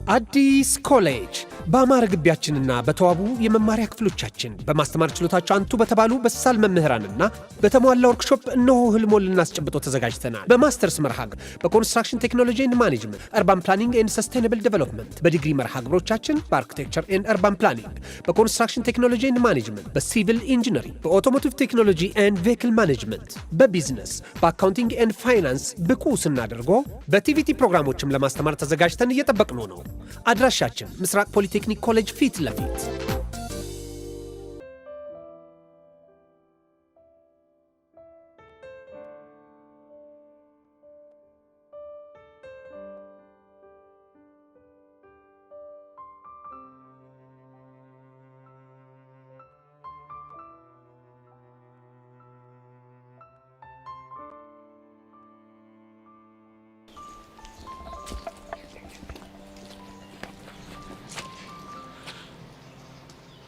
አዲስ ኮሌጅ በአማረ ግቢያችንና በተዋቡ የመማሪያ ክፍሎቻችን በማስተማር ችሎታቸው አንቱ በተባሉ በሳል መምህራንና በተሟላ ወርክሾፕ እነሆ ህልሞን ልናስጨብጦ ተዘጋጅተናል። በማስተርስ መርሃ ግብር በኮንስትራክሽን ቴክኖሎጂ ኤንድ ማኔጅመንት፣ አርባን ፕላኒንግ ኤንድ ሰስቴናብል ዴቨሎፕመንት፣ በዲግሪ መርሃ ግብሮቻችን በአርኪቴክቸር ኤንድ አርባን ፕላኒንግ፣ በኮንስትራክሽን ቴክኖሎጂ ኤንድ ማኔጅመንት፣ በሲቪል ኢንጂነሪንግ፣ በኦቶሞቲቭ ቴክኖሎጂ ኤንድ ቬሂክል ማኔጅመንት፣ በቢዝነስ፣ በአካውንቲንግ ኤንድ ፋይናንስ ብቁ ስናደርጎ በቲቪቲ ፕሮግራሞችም ለማስተማር ተዘጋጅተን እየጠበቅነው ነው። አድራሻችን ምስራቅ ፖሊቴክኒክ ኮሌጅ ፊት ለፊት።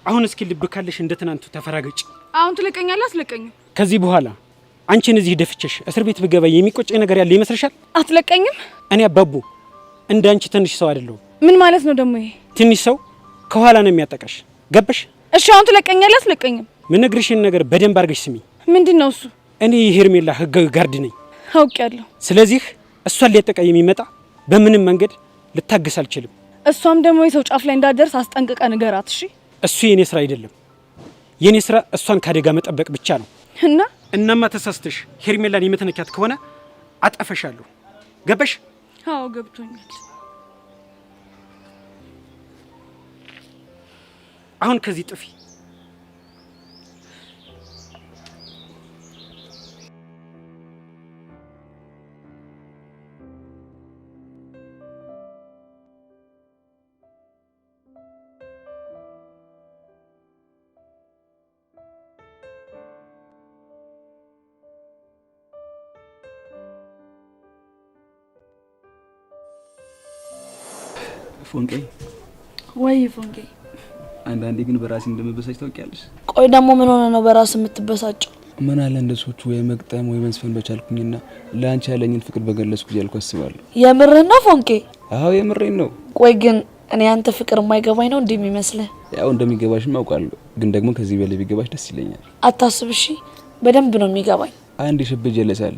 አሁን እስኪ ልብ ካለሽ እንደ ትናንቱ ተፈራገጭ። አሁን ትለቀኛለህ? አትለቀኝም። ከዚህ በኋላ አንቺን እዚህ ደፍቸሽ እስር ቤት ብገባ የሚቆጨኝ ነገር ያለ ይመስልሻል? አትለቀኝም? እኔ አባቡ እንደ አንቺ ትንሽ ሰው አይደለሁም። ምን ማለት ነው ደግሞ ይሄ? ትንሽ ሰው ከኋላ ነው የሚያጠቃሽ። ገባሽ? እሺ አሁን ትለቀኛለህ? አትለቀኝም? ምነግርሽን ነገር በደንብ አድርገሽ ስሚ። ምንድነው እሱ? እኔ የሄርሜላ ህጋዊ ጋርድ ነኝ። አውቄያለሁ። ስለዚህ እሷን ሊያጠቃ የሚመጣ በምንም መንገድ ልታገስ አልችልም። እሷም ደግሞ የሰው ጫፍ ላይ እንዳደርስ አስጠንቅቀ ንገራት። እሺ እሱ የኔ ስራ አይደለም። የኔ ስራ እሷን ካደጋ መጠበቅ ብቻ ነው። እናማ ተሳስተሽ ሄርሜላን የምትነካት ከሆነ አጠፈሻለሁ። ገባሽ? አዎ ገብቶኛል። አሁን ከዚህ ጥፊ። ፎንቄ ወይ ፎንቄ፣ አንዳንዴ ግን በራሴ እንደምበሳጭ ታውቂያለሽ። ቆይ ደግሞ ምን ሆነ ነው በራስ የምትበሳጨው? ምን አለ እንደሶቹ ወይ መቅጠም ወይ መስፈን በቻልኩኝና ለአንቺ ያለኝን ፍቅር በገለጽኩ እያልኩ አስባለሁ። የምርህን ነው ፎንቄ? አዎ የምሬን ነው። ቆይ ግን እኔ አንተ ፍቅር የማይገባኝ ነው እንደሚመስልህ? ያው እንደሚገባሽም አውቃለሁ፣ ግን ደግሞ ከዚህ በላይ ቢገባሽ ደስ ይለኛል። አታስብ እሺ፣ በደንብ ነው የሚገባኝ። አንድ ሽብጅ የለሳል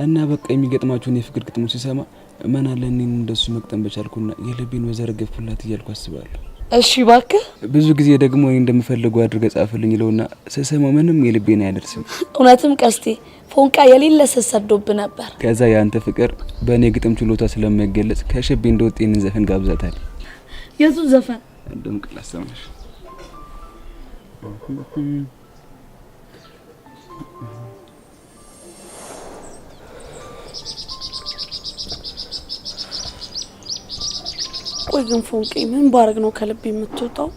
እና በቃ የሚገጥማችሁን የፍቅር ግጥሞች ሲሰማ ምን አለ እኔን እንደሱ መቅጠም በቻልኩና የልቤን በዘረገፍኩላት እያልኩ አስባለሁ። እሺ እባክህ። ብዙ ጊዜ ደግሞ እኔ እንደምፈልገው አድርገህ ጻፍልኝ ይለውና ስሰማው ምንም የልቤን አያደርስም። እውነትም ቀስቴ ፎንቃ የሌለ ሰሰዶብ ነበር። ከዛ ያንተ ፍቅር በእኔ ግጥም ችሎታ ስለማይገለጽ ከሽቤ እንደወጥ ይህንን ዘፈን ጋብዛታል። የቱን ዘፈን? እንደም ቅላሰማሽ ቆይ ግን ፎንቄ ምን ባረግ ነው ከልብ የምትወጣው?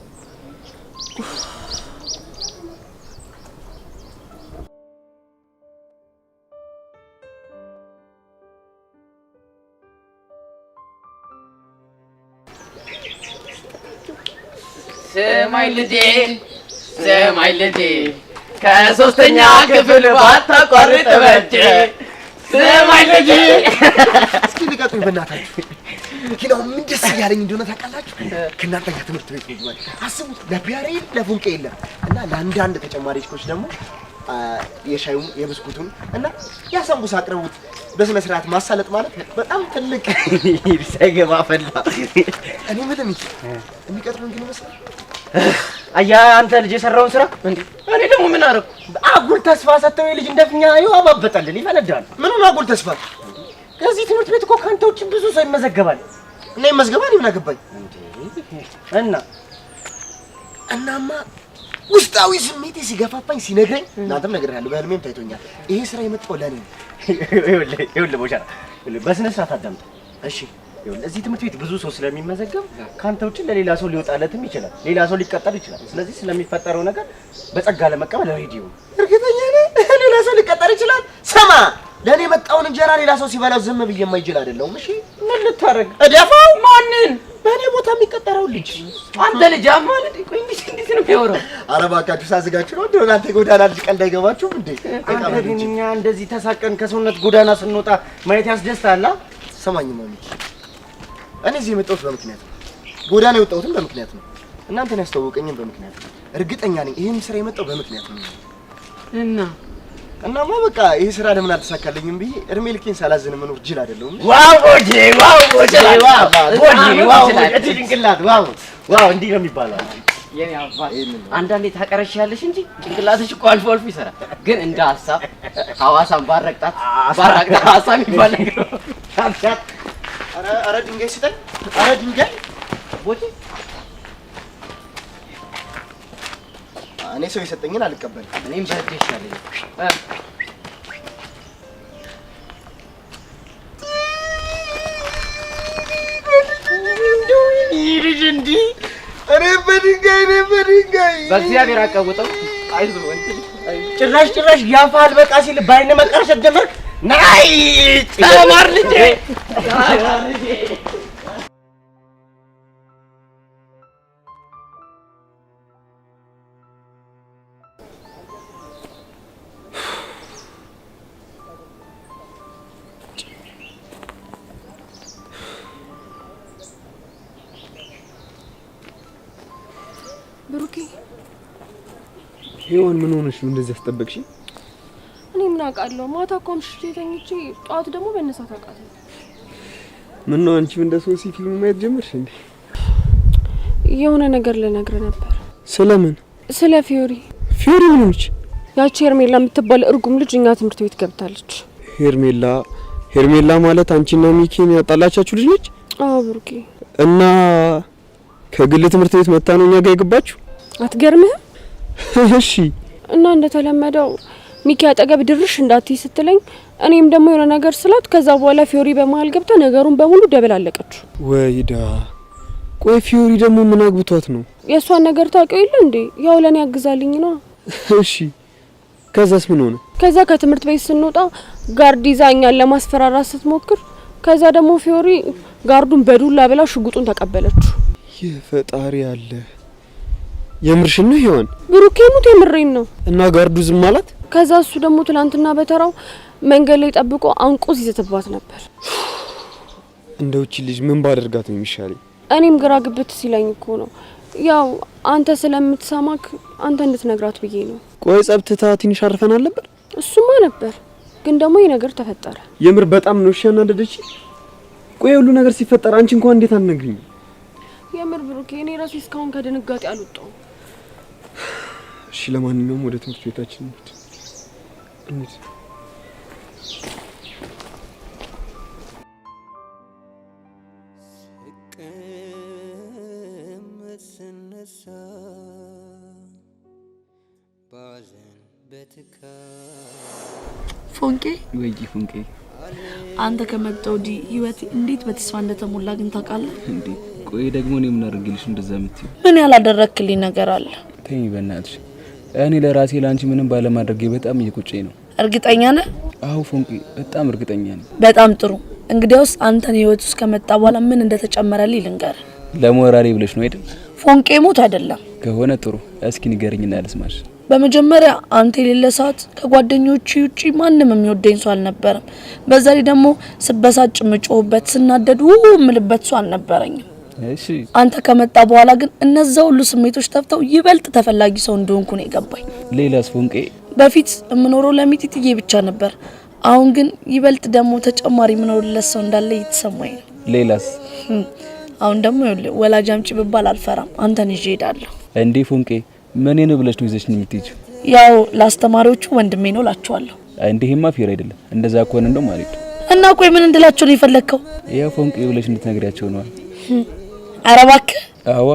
ሰማይ ልጄ ከሶስተኛ ክፍል ባታቋርጥ በጀ። ሰማይ ልጄ እስኪ ልቀጡኝ በእናታችሁ። ግን አሁን ምን ደስ እያለኝ እንደሆነ ታውቃላችሁ? ከእናንተ ጋር ትምህርት ቤት ነው። አስቡት፣ ለፒያሬ ለፎንቄ የለም እና ለአንዳንድ ተጨማሪ ችኮች ደግሞ የሻዩን የብስኩቱን እና ያሰንቡስ አቅርቡት። በስነ ስርዓት ማሳለጥ ማለት በጣም ትልቅ ሳይገባ ፈላ። እኔ ምንም የሚቀጥሉን ግን ይመስላል። አያ አንተ ልጅ የሰራውን ስራ እንዴ? እኔ ደግሞ ምን አደረኩ? አጉል ተስፋ ሰጥተው ልጅ እንደፍኛ ይዋባበጣል፣ ይፈነዳል። ምኑን አጉል ተስፋ? ከዚህ ትምህርት ቤት እኮ ካንተ ውጪ ብዙ ሰው ይመዘገባል። እና ይመዝገባል። ምን አገባኝ እንዴ? እናማ ውስጣዊ ስሜቴ ሲገፋፋኝ ሲነግረኝ እናንተም ነግሬያለሁ፣ በህልሜም ታይቶኛል። ይሄ ስራ የመጣው ለኔ ነው። ይኸውልህ ቦሻራ፣ በስነ ስርዓት አዳምጥ እሺ። ይኸውልህ እዚህ ትምህርት ቤት ብዙ ሰው ስለሚመዘገብ ካንተ ውጪ ለሌላ ሰው ሊወጣለትም ይችላል፣ ሌላ ሰው ሊቀጠር ይችላል። ስለዚህ ስለሚፈጠረው ነገር በጸጋ ለመቀበል ሬዲዮ እርግጠኛ ነህ? ሌላ ሰው ሊቀጠር ይችላል። ሰማ ለኔ መጣውን እንጀራ ሌላ ሰው ሲበላው ዝም ብዬ የማይችል አይደለም። እሺ ምን ልታረግ? እደፋው። ማንን? በኔ ቦታ የሚቀጠረው ልጅ አንተ ልጅ አማን ቆይ እንዴት ነው የሚያወራው? ኧረ እባካችሁ ሳዝጋችሁ ነው። እንደው እናንተ ጎዳና ልጅ ቀልድ አይገባችሁም እንዴ? አንተ ግን እኛ እንደዚህ ተሳቀን ከሰውነት ጎዳና ስንወጣ ማየት ያስደስታል። ሰማኝ ማሚ፣ እኔ እዚህ የመጣሁት በምክንያት ነው። ጎዳና የወጣሁትም በምክንያት ነው። እናንተን ያስተዋወቀኝም በምክንያት ነው። እርግጠኛ ነኝ ይሄን ስራ የመጣው በምክንያት ነው። እናማ በቃ ይሄ ስራ ለምን አልተሳካልኝም ብዬ እድሜ ልኬን ሳላዝን መኖር ጅል አይደለሁም። ዋው ቦጄ ጭንቅላት ዋው እንዲህ ነው የሚባለው። የኔ አባት አንዳንዴ ታቀረሻለሽ እንጂ ጭንቅላትሽ እኮ አልፎ አልፎ ይሰራል። ግን እንደ ሀሳብ ሐዋሳን ባረቅጣት ሀሳብ ይባል ነገር ነው። ኧረ ድንጋይ ስጠኝ። ኧረ ድንጋይ ቦቼ እኔ ሰው የሰጠኝን አልቀበልም። እኔም በእጄ ይሻለኝ። ይልጅ እንዲህ እኔ በድንጋይ በእግዚአብሔር አቀውጠው። አይዞህ ጭራሽ ያፋል በቃ ሲል ባይነ መቀርሸት ጀመርክ። ናይ ተማር ልጄ ብሩኬ ሄዋን ምን ሆነሽ ነው እንደዚህ አስጠበቅሽ? እኔ ምን አውቃለሁ? ማታ እኮ አምሽቼ ተኝቼ ጠዋት ደግሞ መነሳት አቃተኝ። ምን ነው አንቺ እንደ ሶሲ ፊልም ማየት ጀመርሽ እንዴ? የሆነ ነገር ልነግርህ ነበር። ስለምን? ስለ ፊዮሪ። ፊዮሪ ምን ሆነች? ያቺ ሄርሜላ የምትባል እርጉም ልጅ እኛ ትምህርት ቤት ገብታለች። ሄርሜላ ማለት አንቺና ሚኪን ያጣላቻችሁ ልጅ ነች? አዎ ብሩኬ። እና ከግል ትምህርት ቤት መጣ ነው እኛ ጋር የገባችሁ? አትገርምህም? እሺ። እና እንደተለመደው ሚኪ አጠገብ ድርሽ እንዳትይ ስትለኝ እኔም ደግሞ የሆነ ነገር ስላት ከዛ በኋላ ፊዮሪ በመሀል ገብታ ነገሩን በሙሉ ደበላለቀችው። ወይዳ ቆይ ፊዮሪ ደግሞ ምን አግብቷት ነው? የእሷን ነገር ታውቂው የለ እንዴ? ያው ለኔ ያግዛልኝ ነው። እሺ ከዛስ ምን ሆነ? ከዛ ከትምህርት ቤት ስንወጣ ጋርድ ይዛ እኛን ለማስፈራራት ስትሞክር ከዛ ደግሞ ፊዮሪ ጋርዱን በዱላ ብላ ሽጉጡን ተቀበለችው። የፈጣሪ አለ። የምርሽን ነው ሄዋን? ብሩኬ ሙት የምሬን ነው። እና ጋርዱ ዝም ማለት? ከዛ እሱ ደግሞ ትላንትና በተራው መንገድ ላይ ጠብቆ አንቆ ሲዘትባት ነበር። እንደውቺ ልጅ ምን ባደርጋት ነው የሚሻለኝ? እኔም ግራ ግብት ሲለኝ እኮ ነው። ያው አንተ ስለምትሰማክ አንተ እንድትነግራት ብዬ ነው። ቆይ ጸብትታ ትንሽ አርፈናል ነበር? እሱማ ነበር፣ ግን ደግሞ ይሄ ነገር ተፈጠረ። የምር በጣም ነው እሺ ያናደደች። ቆይ ሁሉ ነገር ሲፈጠር አንቺ እንኳን እንዴት አትነግሪኝ? የምር ብሩኬ እኔ ራሴ እስካሁን ከድንጋጤ አልወጣሁም። እሺ ለማንኛውም ወደ ትምህርት ቤታችን እንሂድ። ፎንቄ ወይ ፎንቄ አንተ ከመጣው ዲ ህይወት እንዴት በተስፋ እንደተሞላ ግን ታውቃለህ እንዴ? ቆይ ደግሞ እኔ ምን አድርግልሽ እንደዛ የምትይው? ምን ያላደረክልኝ ነገር አለ? ተይ በእናትሽ። እኔ ለራሴ ላንቺ ምንም ባለማድረጌ በጣም እየቆጨኝ ነው። እርግጠኛ ነህ? አዎ ፎንቄ በጣም እርግጠኛ ነኝ። በጣም ጥሩ። እንግዲያውስ አንተን ህይወት ውስጥ ከመጣ በኋላ ምን እንደተጨመረልኝ ልንገር። ለሞራሌ ብለሽ ነው አይደል? ፎንቄ ሞት አይደለም ከሆነ ጥሩ። እስኪ ንገሪኝና ልስማሽ። በመጀመሪያ አንተ የሌለ ሰዓት ከጓደኞቹ ውጪ ማንም የሚወደኝ ሰው አልነበረም። በዛ ላይ ደግሞ ስበሳጭ ምጮህበት ስናደድ ምልበት ሰው አልነበረኝም። እሺ አንተ ከመጣ በኋላ ግን እነዛ ሁሉ ስሜቶች ተፍተው ይበልጥ ተፈላጊ ሰው እንደሆንኩ ነው የገባኝ። ሌላስ ፎንቄ? በፊት የምኖረው ለሚጢጥዬ ብቻ ነበር። አሁን ግን ይበልጥ ደግሞ ተጨማሪ የምኖርለት ሰው እንዳለ እየተሰማኝ ነው። ሌላስ? አሁን ደግሞ ወላጅ አምጪ ብባል አልፈራም፣ አንተን ይዤ እሄዳለሁ። እንዴ ፎንቄ ምን ነው ብለሽ ነው ይዘሽ የምትሄጂው? ያው ለአስተማሪዎቹ ወንድሜ ነው ላቸዋለሁ። እንዴማ ፌር አይደለም። እንደዛ ከሆነ እንደው ማለት እና ቆይ ምን እንድላቸው ነው የፈለከው? ያ ፎንቄ ብለሽ እንድትነግሪያቸው ነው። ኧረ እባክህ። አዋ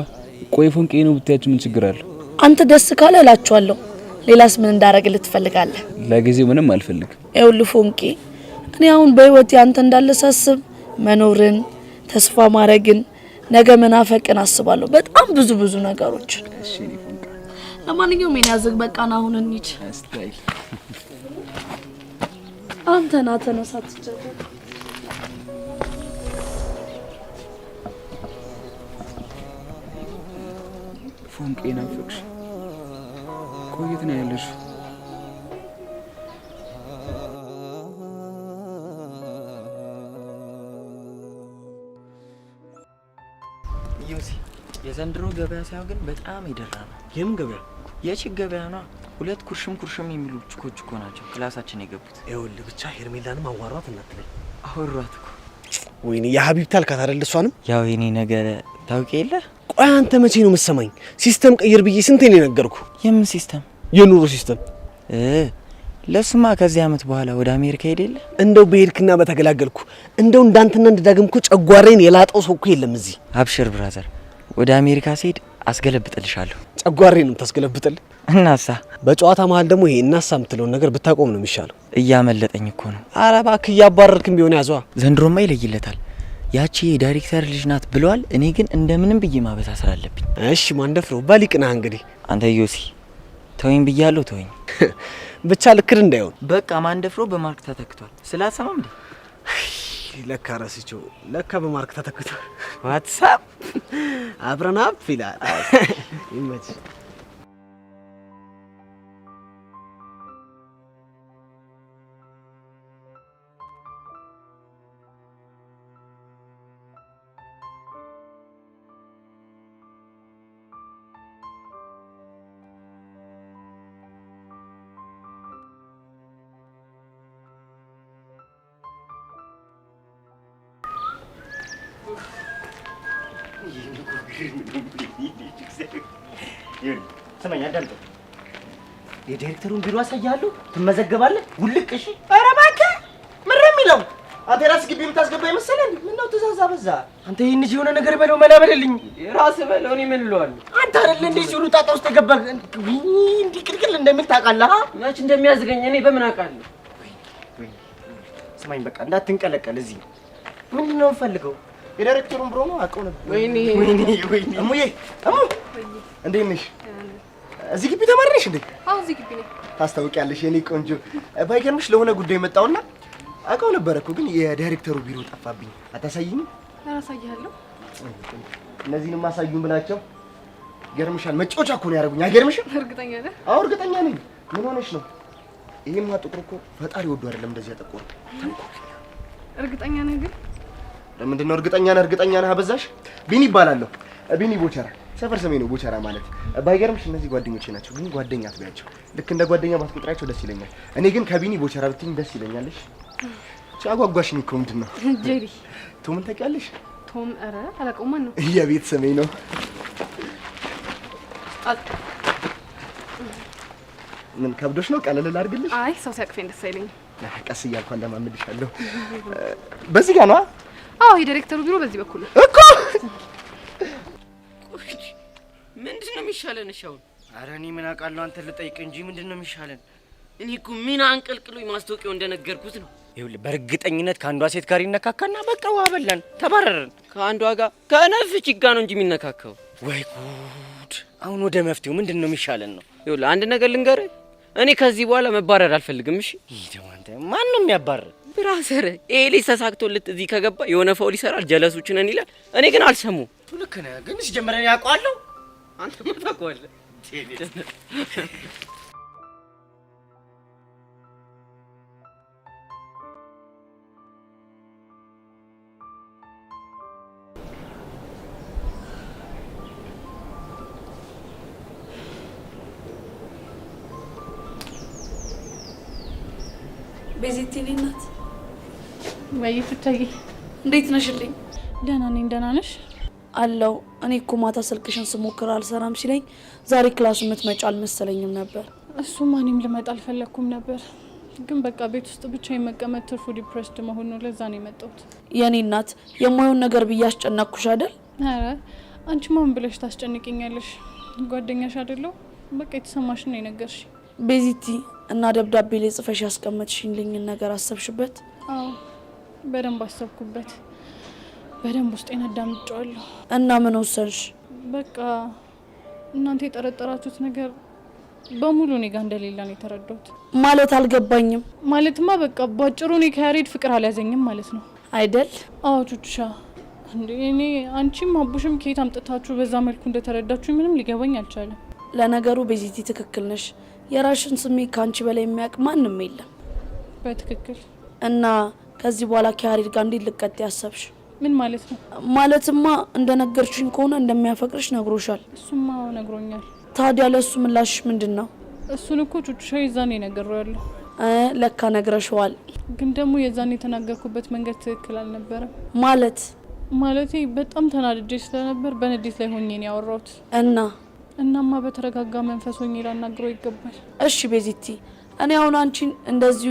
ቆይ ፎንቄ ነው ብታያችሁ ምን ችግር አለው? አንተ ደስ ካለ እላቸዋለሁ። ሌላስ ምን እንዳረግልህ ትፈልጋለህ? ለጊዜው ምንም አልፈልግም። ይኸውልህ ፎንቄ እኔ አሁን በህይወቴ አንተ እንዳለ ሳስብ መኖርን፣ ተስፋ ማድረግን፣ ነገ መናፈቅን አስባለሁ። በጣም ብዙ ነገሮች። እሺ ፎንቄ ለማንኛውም ምን ያዘግ በቃና አሁን እንሂድ። አስታይ አንተ ና ተነሳት ጀምር። ፎንቄ ናፍቅሽ? ቆየት ነው ያለሽ? ዩሲ የዘንድሮ ገበያ ሳይሆን ግን በጣም የደራ ነው። የምን ገበያ? የቺክ ገበያ ነው። 2 ኩርሽም የሚሉ ችኮች እኮ ናቸው ክላሳችን የገቡት። ይኸውልህ ብቻ ሄርሜላንም አዋሯት እናትለኝ። አወሯት እኮ። ወይኔ የሀቢብታ አልካት አይደል? እሷንም ያው የኔ ነገር ታውቂ የለ። ቆይ አንተ መቼ ነው የምትሰማኝ? ሲስተም ቀይር ብዬ ስንቴ ነው የነገርኩ? የምን ሲስተም? የኑሮ ሲስተም። ለሱማ ከዚህ አመት በኋላ ወደ አሜሪካ ሄደ የለ። እንደው በሄድክና በተገላገልኩ። እንደው እንዳንተና እንደዳግም እኮ ጨጓራዬን የላጠው ሰው እኮ የለም እዚህ። አብሽር ብራዘር፣ ወደ አሜሪካ ሲሄድ አስገለብጥልሻለሁ። ጨጓራዬን ነው ታስገለብጥልኝ? እናሳ በጨዋታ መሀል ደግሞ ይሄ እናሳ የምትለውን ነገር ብታቆም ነው የሚሻለው። እያመለጠኝ እኮ ነው። ኧረ እባክህ እያባረርክም ቢሆን ያዟ። ዘንድሮማ ይለይለታል። ያቺ የዳይሬክተር ልጅ ናት ብለዋል። እኔ ግን እንደምንም ብዬ ማበሳሰር አለብኝ። እሺ ማንደፍረው ባሊቅና እንግዲህ አንተ ዮሲ ተወኝ ብያለሁ። ተወኝ ብቻ ልክር እንዳይሆን። በቃ ማንደፍሮ በማርክ ተተክቷል። ስላሰማም እንዴ ለካ ረስቼው። ለካ በማርክ ተተክቷል። ዋትስአፕ አብረን አፕ ይላል። ይመች። ስማኝ አዳምጠኝ። የዳይሬክተሩን ቢሮ አሳያለሁ፣ ትመዘገባለህ። ውልቅ። እሺ። ኧረ እባክህ ምን ነው የሚለው? አንተ የራስህ ግቢ የምታስገባ ይመስልህ እንዴ? ምነው ትእዛዝ አበዛ? አንተ ይሄን ልጅ የሆነ ነገር በለው፣ መላ በልልኝ። ራስህ በለው፣ እኔ ምን እለዋለሁ? አንተ አይደል እንዴ ሲሉ ጣጣ ውስጥ የገባህ እንዲህ ቅልቅል እንደሚል ታውቃለህ? መች እንደሚያዝገኝ እኔ በምን አውቃለሁ? ስማኝ በቃ እንዳትንቀለቀል። እዚህ ምንድን ነው የምፈልገው? የዳይሬክተሩን ብሮ ነው አውቀው ነበር። ወይኔ እሙዬ፣ እንዴት ነሽ? እዚህ ግቢ ተማሪ ነሽ እንዴ? አዎ እዚህ ግቢ ነኝ። ታስታውቂያለሽ የኔ ቆንጆ። ባይገርምሽ ለሆነ ጉዳይ መጣውና አውቀው ነበር እኮ ግን የዳይሬክተሩ ቢሮ ጠፋብኝ። አታሳይኝም? አሳይሃለሁ። እነዚህንም አሳዩኝ ብላቸው ገርምሻል። መጫወቻ እኮ ነው ያደረጉኝ። አይገርምሽም? እርግጠኛ ነህ? አዎ እርግጠኛ ነኝ። ምን ሆነሽ ነው? ይሄማ ጥቁር እኮ ፈጣሪ ወዶ አይደለም እንደዚህ ያጠቆረ። እርግጠኛ ነህ ግን? ለምንድን ነው እርግጠኛ ነህ? እርግጠኛ ነህ አበዛሽ። ቢኒ ይባላለሁ። ቢኒ ቦቸራ፣ ሰፈር ስሜ ነው ቦቸራ ማለት። ባይገርምሽ እነዚህ ጓደኞቼ ናቸው፣ ግን ጓደኛ አትበያቸው። ልክ እንደ ጓደኛ ባትቆጥራቸው ደስ ይለኛል። እኔ ግን ከቢኒ ቦቸራ ብትይኝ ደስ ይለኛልሽ። ቻጓጓሽኝ እኮ ምንድን ነው? ጄሪ። ቶምን ታውቂያለሽ? ቶም? ኧረ አላውቀውም። ማን ነው? የቤት ስሜ ነው። ምን ከብዶሽ ነው? ቀለል ላድርግልሽ? አይ ሰው ሲያቅፈኝ ደስ አይለኝም። ቀስ እያልኩ እንደማምድሻለሁ። በዚህ ጋር ነው? አዎ የዳይሬክተሩ ቢሮ በዚህ በኩል ነው እኮ። ምንድን ነው የሚሻለን? እሺ አሁን ኧረ እኔ ምን አውቃለሁ? አንተ ልጠይቅ እንጂ ምንድን ነው የሚሻለን? እኔ እኮ ምን አንቀልቅሎኝ ማስታወቂያው እንደነገርኩት ነው። ይኸውልህ በእርግጠኝነት ከአንዷ ሴት ጋር ይነካካና በቃ ውሃ በላን፣ ተባረርን። ከአንዷ ጋር ከነፍች ጋር ነው እንጂ የሚነካካው። ወይ ጉድ! አሁን ወደ መፍትሄው ምንድን ነው የሚሻለን ነው? ይኸውልህ አንድ ነገር ልንገርህ፣ እኔ ከዚህ በኋላ መባረር አልፈልግም። እሺ ይደማንተ ማን ነው የሚያባረር? ብራዘር ኤሊ ተሳክቶልት እዚህ ከገባ የሆነ ፋውል ይሰራል፣ ጀለሶች ነን ይላል። እኔ ግን አልሰሙ። ልክ ነህ፣ ግን ሲጀመረን ያውቀዋለሁ። አንተ ምን ታውቀዋለህ? ቤዚቲ ናት ወይ? ፍታዬ እንዴት ነሽልኝ? ደህና ነኝ። ደህና ነሽ? አለው። እኔ እኮ ማታ ስልክሽን ስሞክር አልሰራም ሲለኝ ዛሬ ክላስ የምትመጪ አልመሰለኝም ነበር። እሱማ እኔም ልመጣ አልፈለኩም ነበር፣ ግን በቃ ቤት ውስጥ ብቻ የመቀመጥ ትርፉ ዲፕሬስድ መሆን ነው። ለዛ ነው የመጣሁት። የኔ እናት የማይሆን ነገር ብዬ አስጨነቅኩሽ አይደል? ኧረ አንቺ ማን ብለሽ ታስጨንቅኛለሽ? ጓደኛሽ አይደለሁ? በቃ የተሰማሽን ነው የነገርሽ። ቤዚቲ እና ደብዳቤ ላይ ጽፈሽ ያስቀመጥሽልኝን ነገር አሰብሽበት? አዎ በደንብ አሰብኩበት። በደንብ ውስጤን አዳምጫለሁ። እና ምን ወሰንሽ? በቃ እናንተ የጠረጠራችሁት ነገር በሙሉ እኔ ጋር እንደሌላ ነው የተረዳሁት። ማለት አልገባኝም። ማለትማ በቃ ባጭሩ እኔ ከያሬድ ፍቅር አልያዘኝም ማለት ነው አይደል? አዎ ቹቹሻ፣ እንዴ እኔ አንቺም አቡሽም ከየት አምጥታችሁ በዛ መልኩ እንደተረዳችሁ ምንም ሊገባኝ አልቻለም። ለነገሩ ቤዚቲ ትክክል ነሽ። የራሽን ስሜት ካንቺ በላይ የሚያውቅ ማንም የለም። በትክክል። እና ከዚህ በኋላ ከያሬድ ጋር እንዴት ልቀጥ ያሰብሽ? ምን ማለት ነው? ማለትማ እንደነገርሽኝ ከሆነ እንደሚያፈቅርሽ ነግሮሻል። እሱማ ነግሮኛል። ታዲያ ለሱ ምላሽ ምንድነው? እሱን እኮ ቹቹሻ ይዛኔ ነገረዋለሁ። ለካ ነግረሽዋል። ግን ደግሞ የዛኔ የተናገርኩበት መንገድ ትክክል አልነበረም። ማለቴ በጣም ተናድጄ ስለነበር በንዴት ላይ ሆኜ ነው ያወራሁት። እናማ በተረጋጋ መንፈስ ሆኜ ላናግረው ይገባል። እሺ ቤዚቲ፣ እኔ አሁን አንቺን እንደዚህ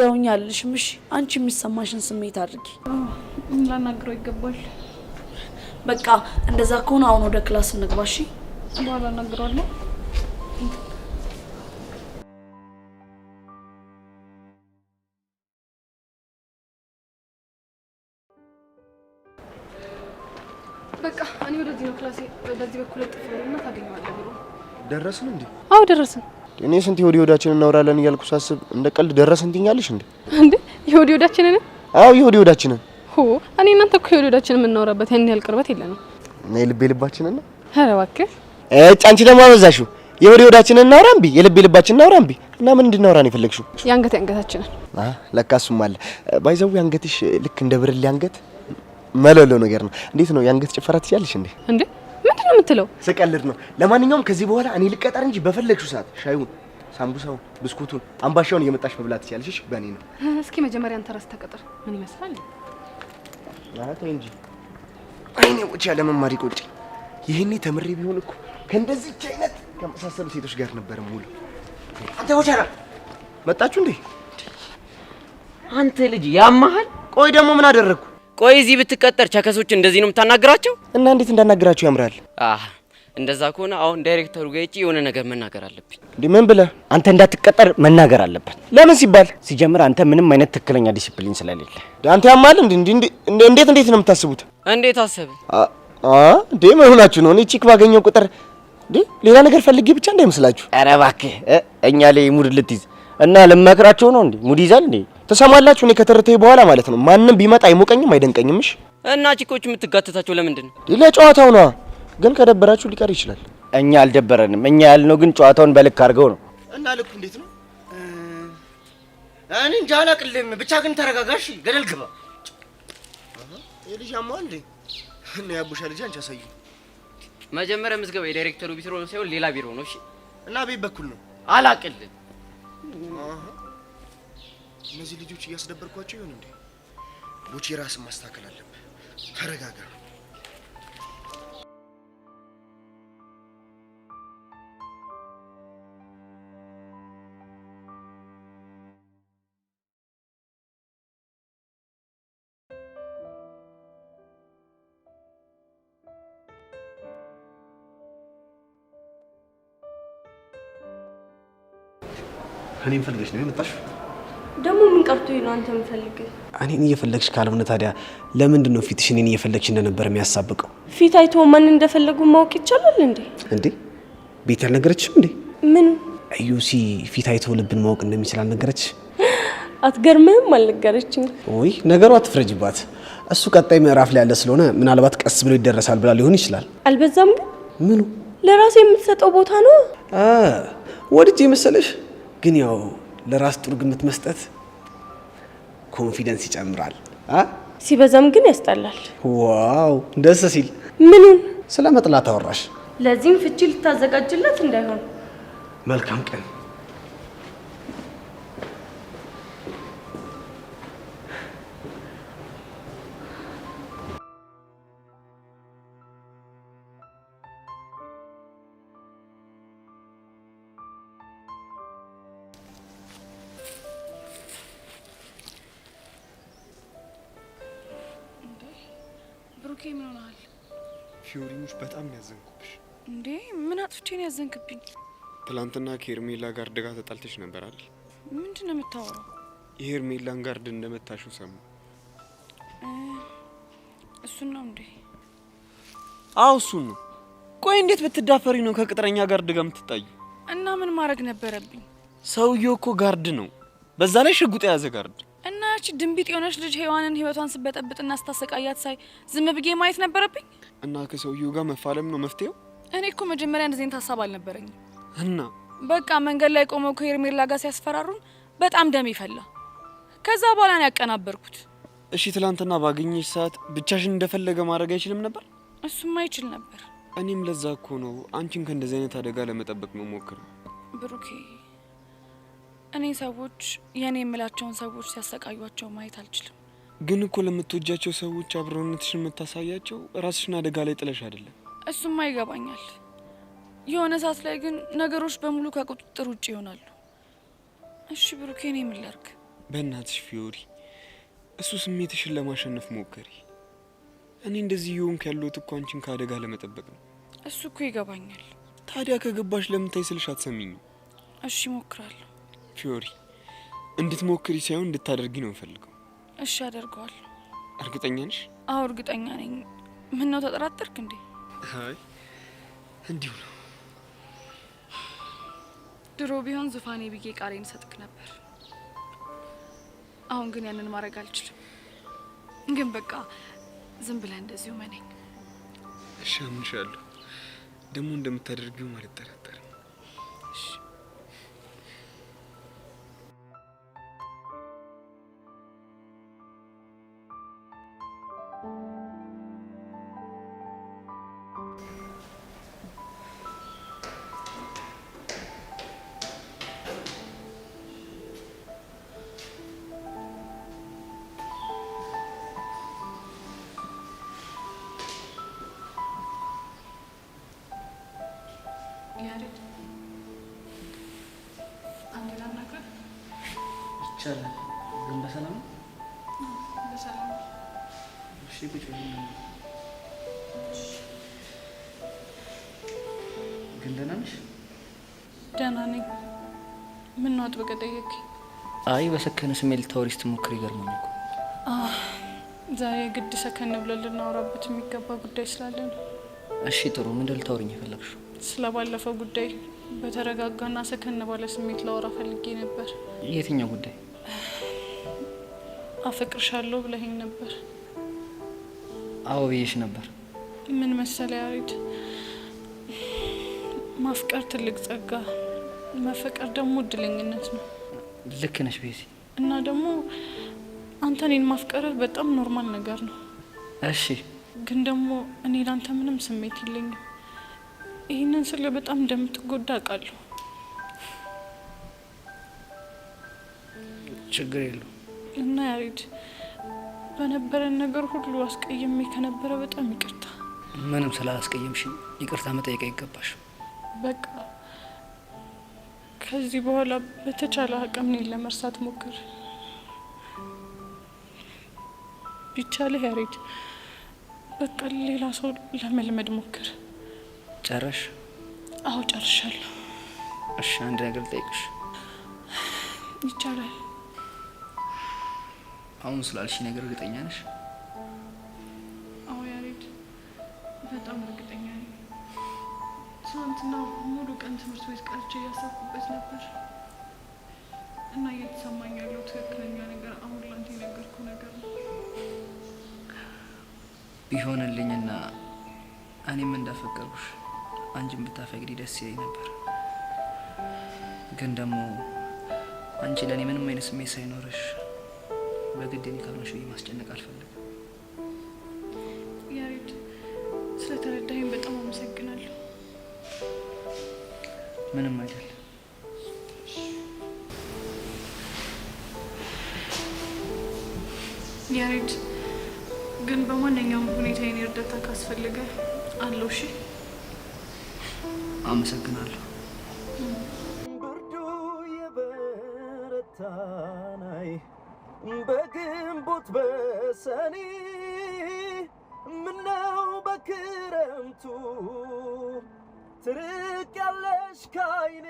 ሁኚ አልልሽም። እሺ አንቺ የሚሰማሽን ስሜት አድርጊ። ላናግረው ይገባል። በቃ እንደዛ ከሆነ አሁን ወደ ክላስ እንግባ። እሺ በኋላ አናግረዋለሁ። በቃ እኔ ወደዚህ ነው ክላሴ። በዚህ በኩል ጥፍርና ታገኛለህ ብሎ ደረስን እንዴ? አዎ ደረስን። እኔ ስንት የወዲወዳችን እናወራለን እያልኩ ሳስብ እንደ ቀልድ ደረስን ትኛለሽ እንዴ? እንዴ የወዲወዳችንን? አዎ የወዲወዳችንን። እኔ እናንተ እኮ የወዲወዳችንን የምናወራበት ያን ያህል ቅርበት የለንም። እና የልቤ ልባችንን ነው። ኧረ እባክህ አንቺ ደግሞ አበዛሽው። የወዲወዳችንን እናውራ እምቢ፣ የልቤ ልባችንን እናውራ እምቢ። እና ምን እንድናወራ ነው የፈለግሽው? የአንገታችንን። ለካ እሱም አለ። ባይዘው አንገትሽ ልክ እንደ ብርሌ አንገት መለሎ ነገር ነው። እንዴት ነው የአንገት ጭፈራ ትችያለሽ እንዴ? እንዴ ምንድነው የምትለው? ስቀልድ ነው። ለማንኛውም ከዚህ በኋላ እኔ ልቀጠር እንጂ በፈለግሽው ሰዓት ሻዩን፣ ሳምቡሳውን፣ ብስኩቱን፣ አምባሻውን እየመጣሽ መብላት ትችያለሽ። እሺ በእኔ ነው። እስኪ መጀመሪያ አንተ ራስህ ተቀጠር። ምን ይመስላል? ተይ እንጂ አይኔ ቁጭ ያለ መማሪ ቁጭ። ይሄኔ ተምሬ ቢሆን እኮ ከእንደዚህች አይነት ከመሳሰሉ ሴቶች ጋር ነበር ሙሉ። አንተ ወቻራ መጣችሁ እንዴ? አንተ ልጅ ያማሃል። ቆይ ደግሞ ምን አደረግኩ? ቆይ እዚህ ብትቀጠር ቸከሶች እንደዚህ ነው የምታናግራቸው? እና እንዴት እንዳናግራቸው ያምራል? እንደዛ ከሆነ አሁን ዳይሬክተሩ ጋር የሆነ ነገር መናገር አለብኝ። እንዴ ምን ብለህ? አንተ እንዳትቀጠር መናገር አለበት። ለምን ሲባል? ሲጀምር አንተ ምንም አይነት ትክክለኛ ዲሲፕሊን ስለሌለ። አንተ ያማል እንዴ? እንዴት ነው የምታስቡት? እንዴት አሰብን? እንዴ ምን ሆናችሁ ነው? እኔ ቺክ ባገኘው ቁጥር እንዴ ሌላ ነገር ፈልጌ ብቻ እንዳይመስላችሁ። ኧረ እባክህ እኛ ላይ ሙድ ልትይዝ እና ልመክራቸው ነው እንዴ? ሙድ ይዛል እንዴ? ተሰማላችሁ? እኔ ከተረተይ በኋላ ማለት ነው ማንም ቢመጣ አይሞቀኝም አይደንቀኝም። እሺ እና ቺኮች የምትጋተታቸው ለምንድን ነው? ለጨዋታው ነው። ግን ከደበራችሁ ሊቀር ይችላል። እኛ አልደበረንም። እኛ ያልነው ግን ጨዋታውን በልክ አድርገው ነው። እና ልኩ እንዴት ነው? እኔ እንጃ አላቅልም። ብቻ ግን ተረጋጋሽ፣ ገደል ግባ። የልጅ አማ እንዴ እና ያቡሻ ልጅ አንቺ አሳዩ። መጀመሪያ ምዝገባ የዳይሬክተሩ ቢሮ ነው ሳይሆን ሌላ ቢሮ ነው። እሺ እና ቤት በኩል ነው። አላቅልም። እነዚህ ልጆች እያስደበርኳቸው ይሆን እንዴ? ቦቼ ራስን ማስተካከል አለብህ። ተረጋጋ። እኔን ፈልገሽ ነው የመጣሽው? ደግሞ ምን ቀርቶኝ ነው አንተ የምፈልገው? እኔን እየፈለግሽ ካልሆነ ታዲያ ለምንድን ነው ፊትሽ እኔን እየፈለግሽ እንደነበር የሚያሳብቀው? ፊት አይቶ ማን እንደፈለጉ ማወቅ ይቻላል እንዴ? እንዴ ቤት አልነገረችም እንዴ? ምን እዩሲ ፊት አይቶ ልብን ማወቅ እንደሚችል አልነገረች? አትገርምህም? አልነገረችኝ። ወይ ነገሩ አትፍረጅባት። እሱ ቀጣይ ምዕራፍ ላይ ያለ ስለሆነ ምናልባት ቀስ ብሎ ይደረሳል ብላ ሊሆን ይችላል። አልበዛም ግን? ምኑ ለራሴ የምትሰጠው ቦታ ነው። ወድጄ መሰለሽ? ግን ያው ለራስ ጥሩ ግምት መስጠት ኮንፊደንስ ይጨምራል። ሲበዛም ግን ያስጠላል። ዋው ደስ ሲል። ምኑን? ስለ መጥላት አወራሽ? ለዚህም ፍቺ ልታዘጋጅለት እንዳይሆን። መልካም ቀን። ብሩኬ ምን ሆነሃል? ፊዮሪሙሽ በጣም ያዘንኩብሽ። እንዴ ምን አጥፍቼ ነው ያዘንክብኝ? ትላንትና ከሄርሜላ ጋር ደጋ ተጣልተሽ ነበር አይደል? ምንድነው የምታወራው? የሄርሜላን ጋርድ እንደመታሽው ሰሙ። እሱን ነው እንዴ? አዎ እሱን ነው። ቆይ እንዴት ብትዳፈሪ ነው ከቅጥረኛ ጋርድ ጋር የምትጣዩ? እና ምን ማድረግ ነበረብኝ? ሰውዬው እኮ ጋርድ ነው፣ በዛ ላይ ሽጉጥ የያዘ ጋርድ። እና ያቺ ድንቢጥ የሆነች ልጅ ሔዋንን ህይወቷን ስበጠብጥና ስታሰቃያት ሳይ ዝም ብዬ ማየት ነበረብኝ? እና ከሰውዬው ጋር መፋለም ነው መፍትሄው? እኔ እኮ መጀመሪያ እንደዚህ አይነት ሀሳብ አልነበረኝም። እና በቃ መንገድ ላይ ቆመው ከሄርሜላ ጋር ሲያስፈራሩን በጣም ደም ይፈላ። ከዛ በኋላ ነው ያቀናበርኩት። እሺ ትላንትና ባገኘሽ ሰዓት ብቻሽን እንደፈለገ ማድረግ አይችልም ነበር? እሱም አይችል ነበር። እኔም ለዛ እኮ ነው አንቺን ከእንደዚህ አይነት አደጋ ለመጠበቅ ነው ሞክር። ብሩኬ እኔ ሰዎች የኔ የምላቸውን ሰዎች ሲያሰቃዩቸው ማየት አልችልም። ግን እኮ ለምትወጃቸው ሰዎች አብሮነትሽን የምታሳያቸው ራስሽን አደጋ ላይ ጥለሽ አይደለም። እሱም ይገባኛል። የሆነ ሰዓት ላይ ግን ነገሮች በሙሉ ከቁጥጥር ውጭ ይሆናሉ። እሺ ብሩኬ እኔ ምን ላድርግ? በእናትሽ ፊዮሪ እሱ ስሜትሽን ለማሸነፍ ሞክሪ። እኔ እንደዚህ ይሆንክ ያለሁት እኮ አንቺን ከአደጋ ለመጠበቅ ነው። እሱ እኮ ይገባኛል። ታዲያ ከገባሽ ለምን ታይ ስልሽ አትሰሚኝም? እሺ ሞክራለሁ። ፊዮሪ እንድትሞክሪ ሳይሆን እንድታደርጊ ነው የምፈልገው። እሺ አደርገዋለሁ። እርግጠኛ ነሽ? አዎ እርግጠኛ ነኝ። ምን ነው ተጠራጠርክ እንዴ? አይ እንዲሁ ነው። ድሮ ቢሆን ዙፋኔ ብዬ ቃሌን ሰጥክ ነበር። አሁን ግን ያንን ማድረግ አልችልም። ግን በቃ ዝም ብለህ እንደዚሁ መነኝ። እሺ አምንሻለሁ። ደግሞ እንደምታደርጊው አልጠራጠርም። እሺ ያሬድ አንድ ላናግር ይቻላል። ግን በሰላም ነው? በሰላም ነው። እሺ ቁጭ በይ። ግን ደህና ነሽ? ደህና ነኝ። ምን ነው አጥብቀህ ጠየቅኝ? አይ በሰከነ ስሜት ልታወሪ ስትሞክሪ ይገርመኝ እኮ። ዛሬ ግድ ሰከን ብለን ልናወራበት የሚገባ ጉዳይ ስላለ ነው። እሺ ጥሩ። ምንድን ልታወሪኝ የፈለግሽው? ስለባለፈው ጉዳይ በተረጋጋና ሰከን ባለ ስሜት ላወራ ፈልጌ ነበር። የትኛው ጉዳይ? አፈቅርሻለሁ ብለኸኝ ነበር። አዎ ብዬሽ ነበር። ምን መሰለህ ያሬድ፣ ማፍቀር ትልቅ ጸጋ፣ መፈቀር ደግሞ እድለኝነት ነው። ልክ ነሽ ቤዚ። እና ደግሞ አንተ እኔን ማፍቀርህ በጣም ኖርማል ነገር ነው። እሺ ግን ደግሞ እኔ ላንተ ምንም ስሜት የለኝም። ይህንን ስለ በጣም እንደምትጎዳ አውቃለሁ። ችግር የለው። እና ያሬድ በነበረን ነገር ሁሉ አስቀየሜ ከነበረ በጣም ይቅርታ። ምንም ስላላስቀየምሽኝ ይቅርታ መጠየቅ አይገባሽ። በቃ ከዚህ በኋላ በተቻለ አቅም እኔን ለመርሳት ሞክር። ቢቻልህ ያሬድ በቃ ሌላ ሰው ለመልመድ ሞክር። ጨረሽ? አዎ ጨርሻለሁ። እሺ አንድ ነገር ልጠይቅሽ። ይቻላል? አሁን ስላልሽ ነገር እርግጠኛ ነሽ? አዎ ያሬድ በጣም እርግጠኛ ነኝ። ትናንትና ሙሉ ቀን ትምህርት ቤት ቀርቼ እያሰብኩበት ነበር እና እየተሰማኝ ያለው ትክክለኛ ነገር አሁን ላንተ የነገርኩህ ነገር ነው። ቢሆንልኝና እኔም እንዳፈቀርኩሽ አንቺን ብታፈቅሪ ደስ ይለኝ ነበር። ግን ደግሞ አንቺ ለእኔ ምንም አይነት ስሜት ሳይኖርሽ በግድ እኔ ካልሆንሽ ብዬ ማስጨነቅ አልፈልግም። ያሬድ ስለተረዳኸኝ በጣም አመሰግናለሁ። ምንም አይደል። ያሬድ ግን በማንኛውም ሁኔታ የኔ እርዳታ ካስፈልገ አለው። እሺ አመሰግናለሁ። ብርዱ የበረታ ናይ በግንቦት በሰኔ ምነው በክረምቱ ትርቅ ያለሽ ካይኔ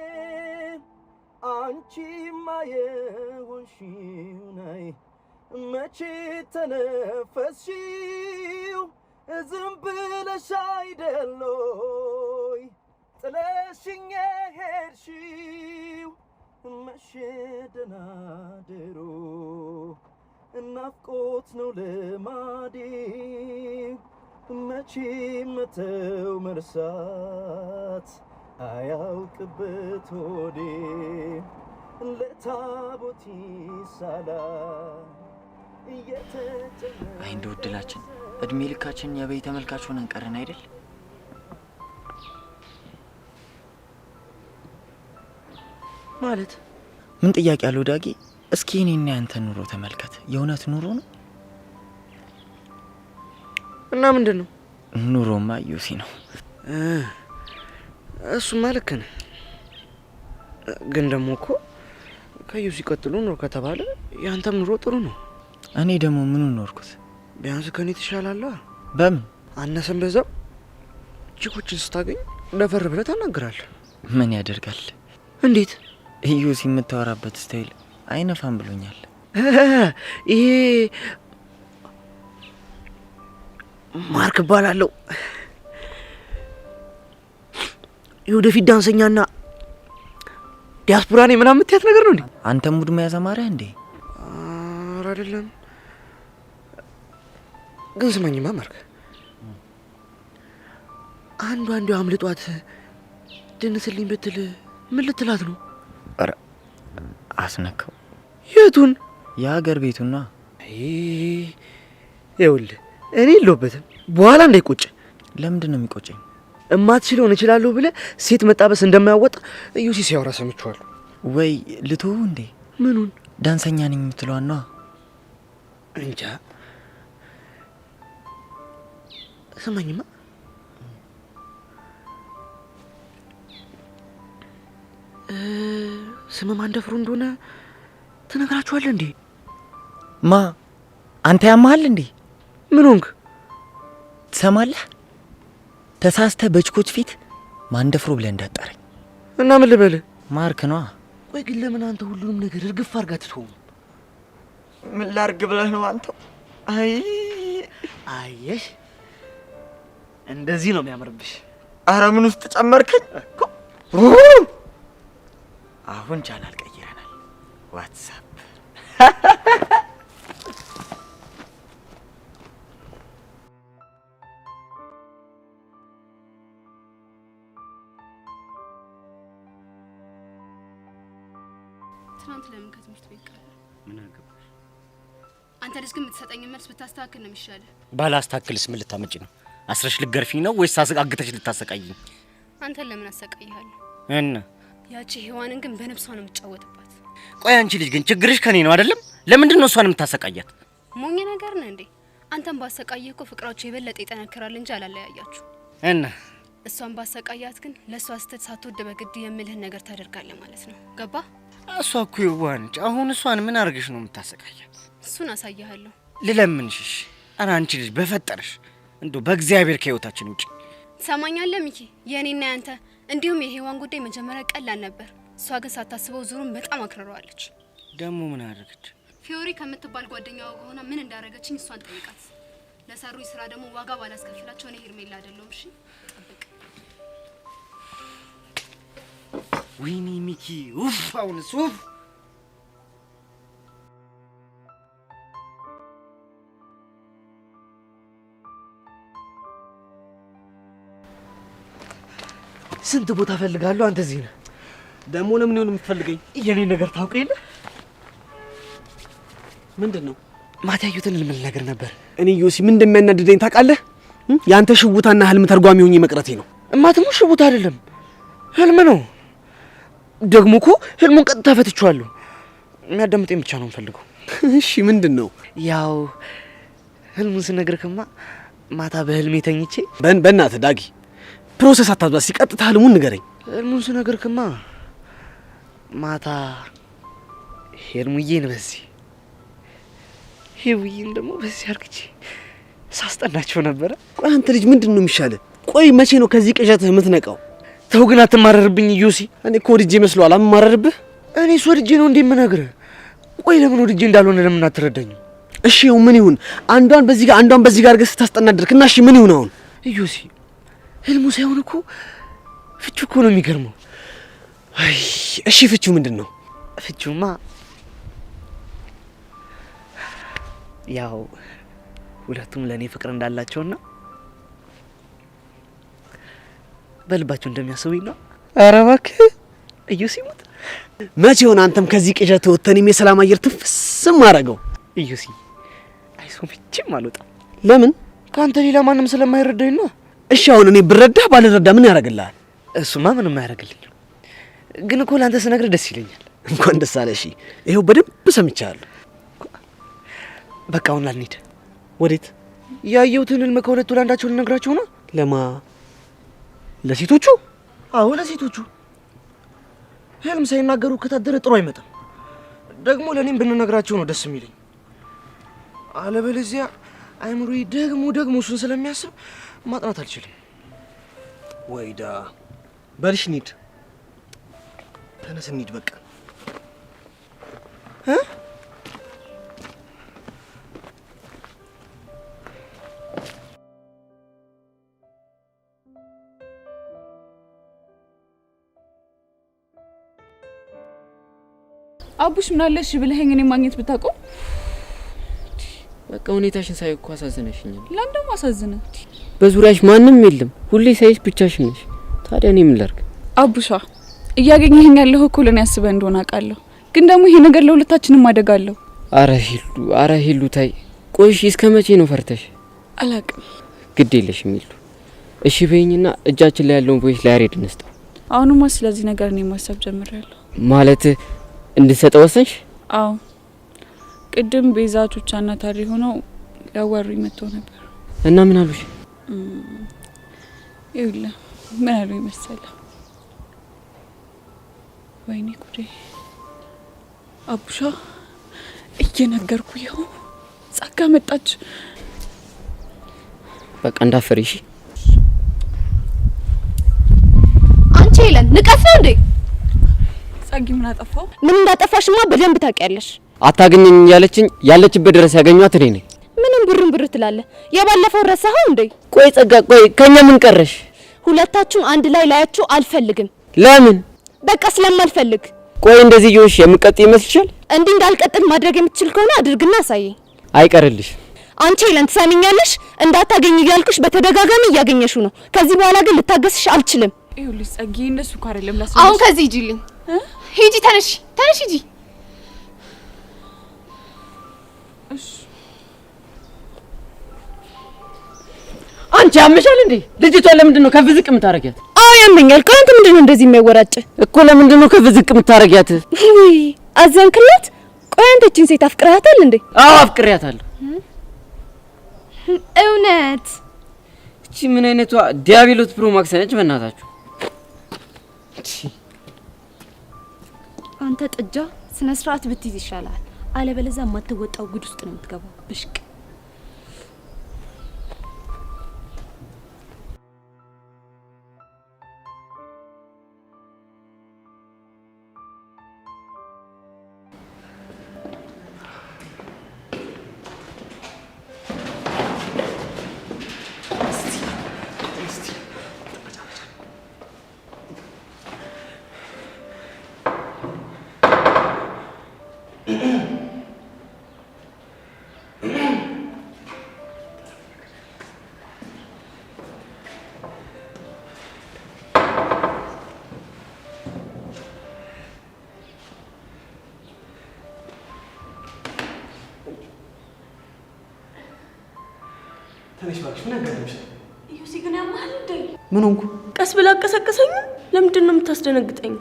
አንቺማ የሆንሽው ናይ መቼ ተነፈስሽው ዝም ብለሽ አይደሎይ ጥለሽኝ ሄድሽው መሸደናደሮ ናፍቆት ነው ልማዴ መቼ መተው መርሳት አያውቅበት ሆዴ ለታቦት ይሳላል አይ እንደው እድላችን እድሜ ልካችን የበይ ተመልካች ሆነን ቀረን አይደል? ማለት ምን ጥያቄ አለው ዳጊ? እስኪ እኔና ያንተ ኑሮ ተመልከት። የእውነት ኑሮ ነው እና ምንድን ነው? ኑሮማ ዩሲ ነው። እሱማ ልክ ነህ። ግን ደግሞ እኮ ከዩሲ ቀጥሎ ኑሮ ከተባለ ያንተም ኑሮ ጥሩ ነው። እኔ ደግሞ ምኑን ኖርኩት? ቢያንስ ከኔ ትሻላለህ። በምን? አነሰም በዛም ቺኮችን ስታገኝ ደፈር ብለህ ታናግራለህ። ምን ያደርጋል? እንዴት? ዩሲ የምታወራበት ስታይል አይነፋም ብሎኛል። ይሄ ማርክ እባላለሁ። የወደፊት ዳንሰኛና ዲያስፖራ ነኝ ምናምን የምትያት ነገር ነው እንዴ? አንተ ሙድ መያዝ አማረህ እንዴ? ኧረ አይደለም። ግን ስማኝማ ማርክ፣ አንዱ አምልጧት ድንስልኝ ብትል ምን ልትላት ነው? ኧረ አስነካው። የቱን? የሀገር ቤቱና። ይኸውልህ እኔ የለሁበትም፣ በኋላ እንዳይቆጭ። ለምንድን ነው የሚቆጨኝ? እማትችለውን እችላለሁ ብለህ ሴት መጣበስ እንደማያወጣ ዩሲ ሲያወራ ሰምቼዋለሁ። ወይ ልትወው እንዴ? ምኑን? ዳንሰኛ ነኝ የምትለዋን ነዋ። እንጃ። ስማኝማ፣ ስም ማን ደፍሮ እንደሆነ ትነግራችኋለህ እንዴ? ማ? አንተ ያማሃል እንዴ? ምን ሆንክ? ትሰማለህ? ተሳስተህ በችኮች ፊት ማን ደፍሮ ብለህ እንዳጠረኝ። እና ምን ልበልህ? ማርክ ነዋ። ቆይ ግን ለምን አንተ ሁሉንም ነገር እርግፍ አድርጋ ትተውም? ምን ላርግ ብለህ ነው አንተ? አየሽ፣ እንደዚህ ነው የሚያምርብሽ። አረ ምን ውስጥ ጨመርከኝ? አሁን ቻናል ቀይረናል። ዋትስአፕ ትናንት ለምን ከትምህርት ቤት ቀረ? ምን አገባሽ? አንተ ልጅ ግን የምትሰጠኝ መልስ ብታስተካክል ነው የሚሻለው። ባላስተካክልስ ምን ልታመጪ ነው? አስረሽ ልትገርፊኝ ነው ወይስ አግተሽ ልታሰቃይኝ? አንተን ለምን አሰቃይሃለሁ? እና ያቺ ሔዋንን ግን በነፍሷ ነው የምትጫወትባት። ቆይ አንቺ ልጅ ግን ችግርሽ ከኔ ነው አይደለም? ለምንድን ነው እሷን የምታሰቃያት? ሞኝ ነገር ነህ እንዴ? አንተን ባሰቃይህ እኮ ፍቅራችሁ የበለጠ ይጠነክራል እንጂ አላለያያችሁ። እና እሷን ባሰቃያት ግን ለእሷ ስተት ሳትወድ በግድ የምልህን ነገር ታደርጋለህ ማለት ነው። ገባ? እሷ እኮ የዋህ ነች። አሁን እሷን ምን አድርገሽ ነው የምታሰቃያት? እሱን አሳያለሁ። ልለምንሽ። ኧረ አንቺ ልጅ በፈጠረሽ እንደው በእግዚአብሔር ከህይወታችን ውጪ። ትሰማኛለህ ሚኪ? የእኔና ያንተ እንዲሁም የሔዋን ጉዳይ መጀመሪያ ቀላል ነበር። እሷ ግን ሳታስበው ዙሩን በጣም አክርረዋለች። ደግሞ ምን አደረገች? ፊዮሪ ከምትባል ጓደኛዋ ሆና ምን እንዳረገችኝ እሷን ጠይቃት። ለሰሩኝ ስራ ደግሞ ዋጋ ባላስከፍላቸው እኔ ሄርሜላ አይደለሁም። እሺ ጠብቅ። ወይኔ ሚኪ ኡፍ! አሁንስ ኡፍ! ስንት ቦታ ፈልጋለሁ። አንተ እዚህ ነህ። ደግሞ ለምን ይሆን የምትፈልገኝ? የኔ ነገር ታውቅ የለ? ምንድን ነው? ማታ ያዩትን ልምል ነገር ነበር። እኔ ዮሲ ምን እንደሚያናድደኝ ታውቃለህ? ያንተ ሽውታና ህልም ተርጓሚ ሆኜ መቅረቴ ነው። እማትሙ ሽውታ አይደለም ህልም ነው። ደግሞ እኮ ህልሙን ቀጥታ ፈትቼዋለሁ። የሚያዳምጠኝ ብቻ ነው የምፈልገው። እሺ ምንድን ነው? ያው ህልሙን ስነግርክማ ማታ በህልሜ ተኝቼ በእናትህ ዳጊ ፕሮሰስ አታዝባ። ሲቀጥታ ህልሙን ንገረኝ። ህልሙን ስነግርክማ ማታ ሄርሙዬን በዚህ ሄውዬን ደግሞ በዚህ አርግቼ ሳስጠናቸው ነበረ። ቆይ አንተ ልጅ ምንድን ነው የሚሻለው? ቆይ መቼ ነው ከዚህ ቅዠትህ የምትነቃው? ተው ግን አትማረርብኝ ዮሲ። እኔ እኮ ወድጄ መስሎሃል አልማረርብህ? እኔ እሱ ወድጄ ነው እንዴ የምነግርህ? ቆይ ለምን ወድጄ እንዳልሆነ ለምን አትረዳኝም? እሺ ይኸው ምን ይሁን? አንዷን በዚህ ጋር አንዷን በዚህ ጋር አድርገህ ስታስጠና ድርክና እሺ ምን ይሁን አሁን? ዮሲ ህልሙ ሳይሆን እኮ ፍቹ እኮ ነው የሚገርመው። አይ እሺ ፍቹ ምንድን ነው? ፍቹማ ያው ሁለቱም ለኔ ፍቅር እንዳላቸውና በልባቸው እንደሚያስቡኝ ነው። ኧረ እባክህ ዮሲ ሞት መቼ ሆነ አንተም ከዚህ ቅዠት ወጥተን የሰላም አየር ትፍስም አደረገው? ዮሲ ሰው መቼም አልወጣም። ለምን? ከአንተ ሌላ ማንም ስለማይረዳኝ ነው። እሺ አሁን እኔ ብረዳህ ባልረዳ ምን ያደርግልሃል? እሱማ ምንም አያደርግልኝም። ግን እኮ ለአንተ ስነግርህ ደስ ይለኛል። እንኳን ደስ አለህ። እሺ ይኸው በደንብ ሰምቻለሁ። በቃ አሁን ላንሄድ። ወዴት? ያየሁትን ህልም ከሁለቱ ለአንዳቸው ልነግራቸው ነው። ለማ? ለሴቶቹ? አዎ ለሴቶቹ። ህልም ሳይናገሩ ከታደረ ጥሩ አይመጣም። ደግሞ ለእኔም ብንነግራቸው ነው ደስ የሚለኝ። አለበለዚያ አይምሮዬ ደግሞ እሱን ስለሚያስብ ማጥናት አልችልም። ወይዳ በልሽ እንሂድ። ተነስ እንሂድ በቃ። አቡሽ ምን አለሽ ብለኸኝ እኔ ማግኘት ብታውቀው። በቃ ሁኔታሽን ሳይ እኮ አሳዝነሽኛል። ለምን ደግሞ አሳዝነ? በዙሪያሽ ማንም የለም፣ ሁሌ ሳይሽ ብቻሽን ነሽ። ታዲያ እኔ ምን ላድርግ? አቡሻ እያገኘኸኝ ያለሁ እኮ ለኔ ያስበህ እንደሆነ አውቃለሁ፣ ግን ደግሞ ይሄ ነገር ለሁለታችንም አደጋ አለው። አረ ሂሉ ታይ። ቆይሽ እስከ መቼ ነው ፈርተሽ? አላቅም። ግድ የለሽም ሂሉ። እሺ በይኝና እጃችን ላይ ያለውን ቮይስ ላይ አሬድ እንስጠው። አሁንማ ስለዚህ ነገር እኔ ማሰብ ጀምሬያለሁ። ማለት እንድትሰጠው ወሰንሽ? አዎ ቅድም ቤዛ ቹቻና ታሪ ሆነው ያዋሩኝ መጥተው ነበር። እና ምን አሉሽ? ይኸውልህ ምን አሉኝ መሰለህ? ወይኔ ጉዴ አቡሻ እየነገርኩ ይኸው ጸጋ መጣች። በቃ እንዳፈሪ እሺ። አንቺ ሄለን ንቀት ነው እንዴ? ጸጊ ምን አጠፋው? ምን እንዳጠፋሽማ በደንብ ታውቂያለሽ። አታገኘኝ ያለችኝ ያለችበት ድረስ ያገኘኋት እኔ ነኝ። ምንም ብር ትላለህ? የባለፈው ረሳኸው እንዴ? ቆይ ጸጋ፣ ቆይ ከኛ ምን ቀረሽ? ሁለታችሁም አንድ ላይ ላያችሁ አልፈልግም። ለምን? በቃ ስለማልፈልግ። ቆይ እንደዚህ ይኸውሽ የምቀጥ ይመስልሻል? እንዲህ እንዳልቀጥል ማድረግ የምትችል ከሆነ አድርግና አሳየኝ። አይቀርልሽ። አንቺ ሄለን ትሰሚኛለሽ? እንዳታገኝ እያልኩሽ በተደጋጋሚ እያገኘሽው ነው። ከዚህ በኋላ ግን ልታገስሽ አልችልም። ይኸውልሽ ጸጊ እንደሱ እኮ አይደለም ላስ አሁን ከዚህ ሂጂልኝ። ሂጂ፣ ተነሽ ሂጂ። እሺ አንቺ ያምሻል እንዴ? ልጅቷን ለምንድን ነው ከፍ ዝቅ የምታረጊያት? አዎ ያመኛል። ቆይ አንተ ምንድን ነው እንደዚህ የሚያወራጭ እኮ? ለምንድን ነው ከፍ ዝቅ የምታረጊያት? ውይ አዘንክላት። ቆይ አንተ እቺን ሴት አፍቅራታል እንዴ? አዎ አፍቅሪያታለሁ። እውነት? እቺ ምን አይነቷ ዲያብሎስ ፕሮ ማክስ ነች በእናታችሁ። አንተ ጥጃ ስነ ስርዓት ብትይዝ ይሻላል። አለበለዚያ የማትወጣው ጉድ ውስጥ ነው የምትገባው። ብሽቅ ትንሽ ባክሽ ምን አጋደምሽ? ዩሲ ግን ያማል እንዴ? ምን ሆንኩ? ቀስ ብላ አቀሰቀሰኝ። ለምንድን ነው የምታስደነግጠኝ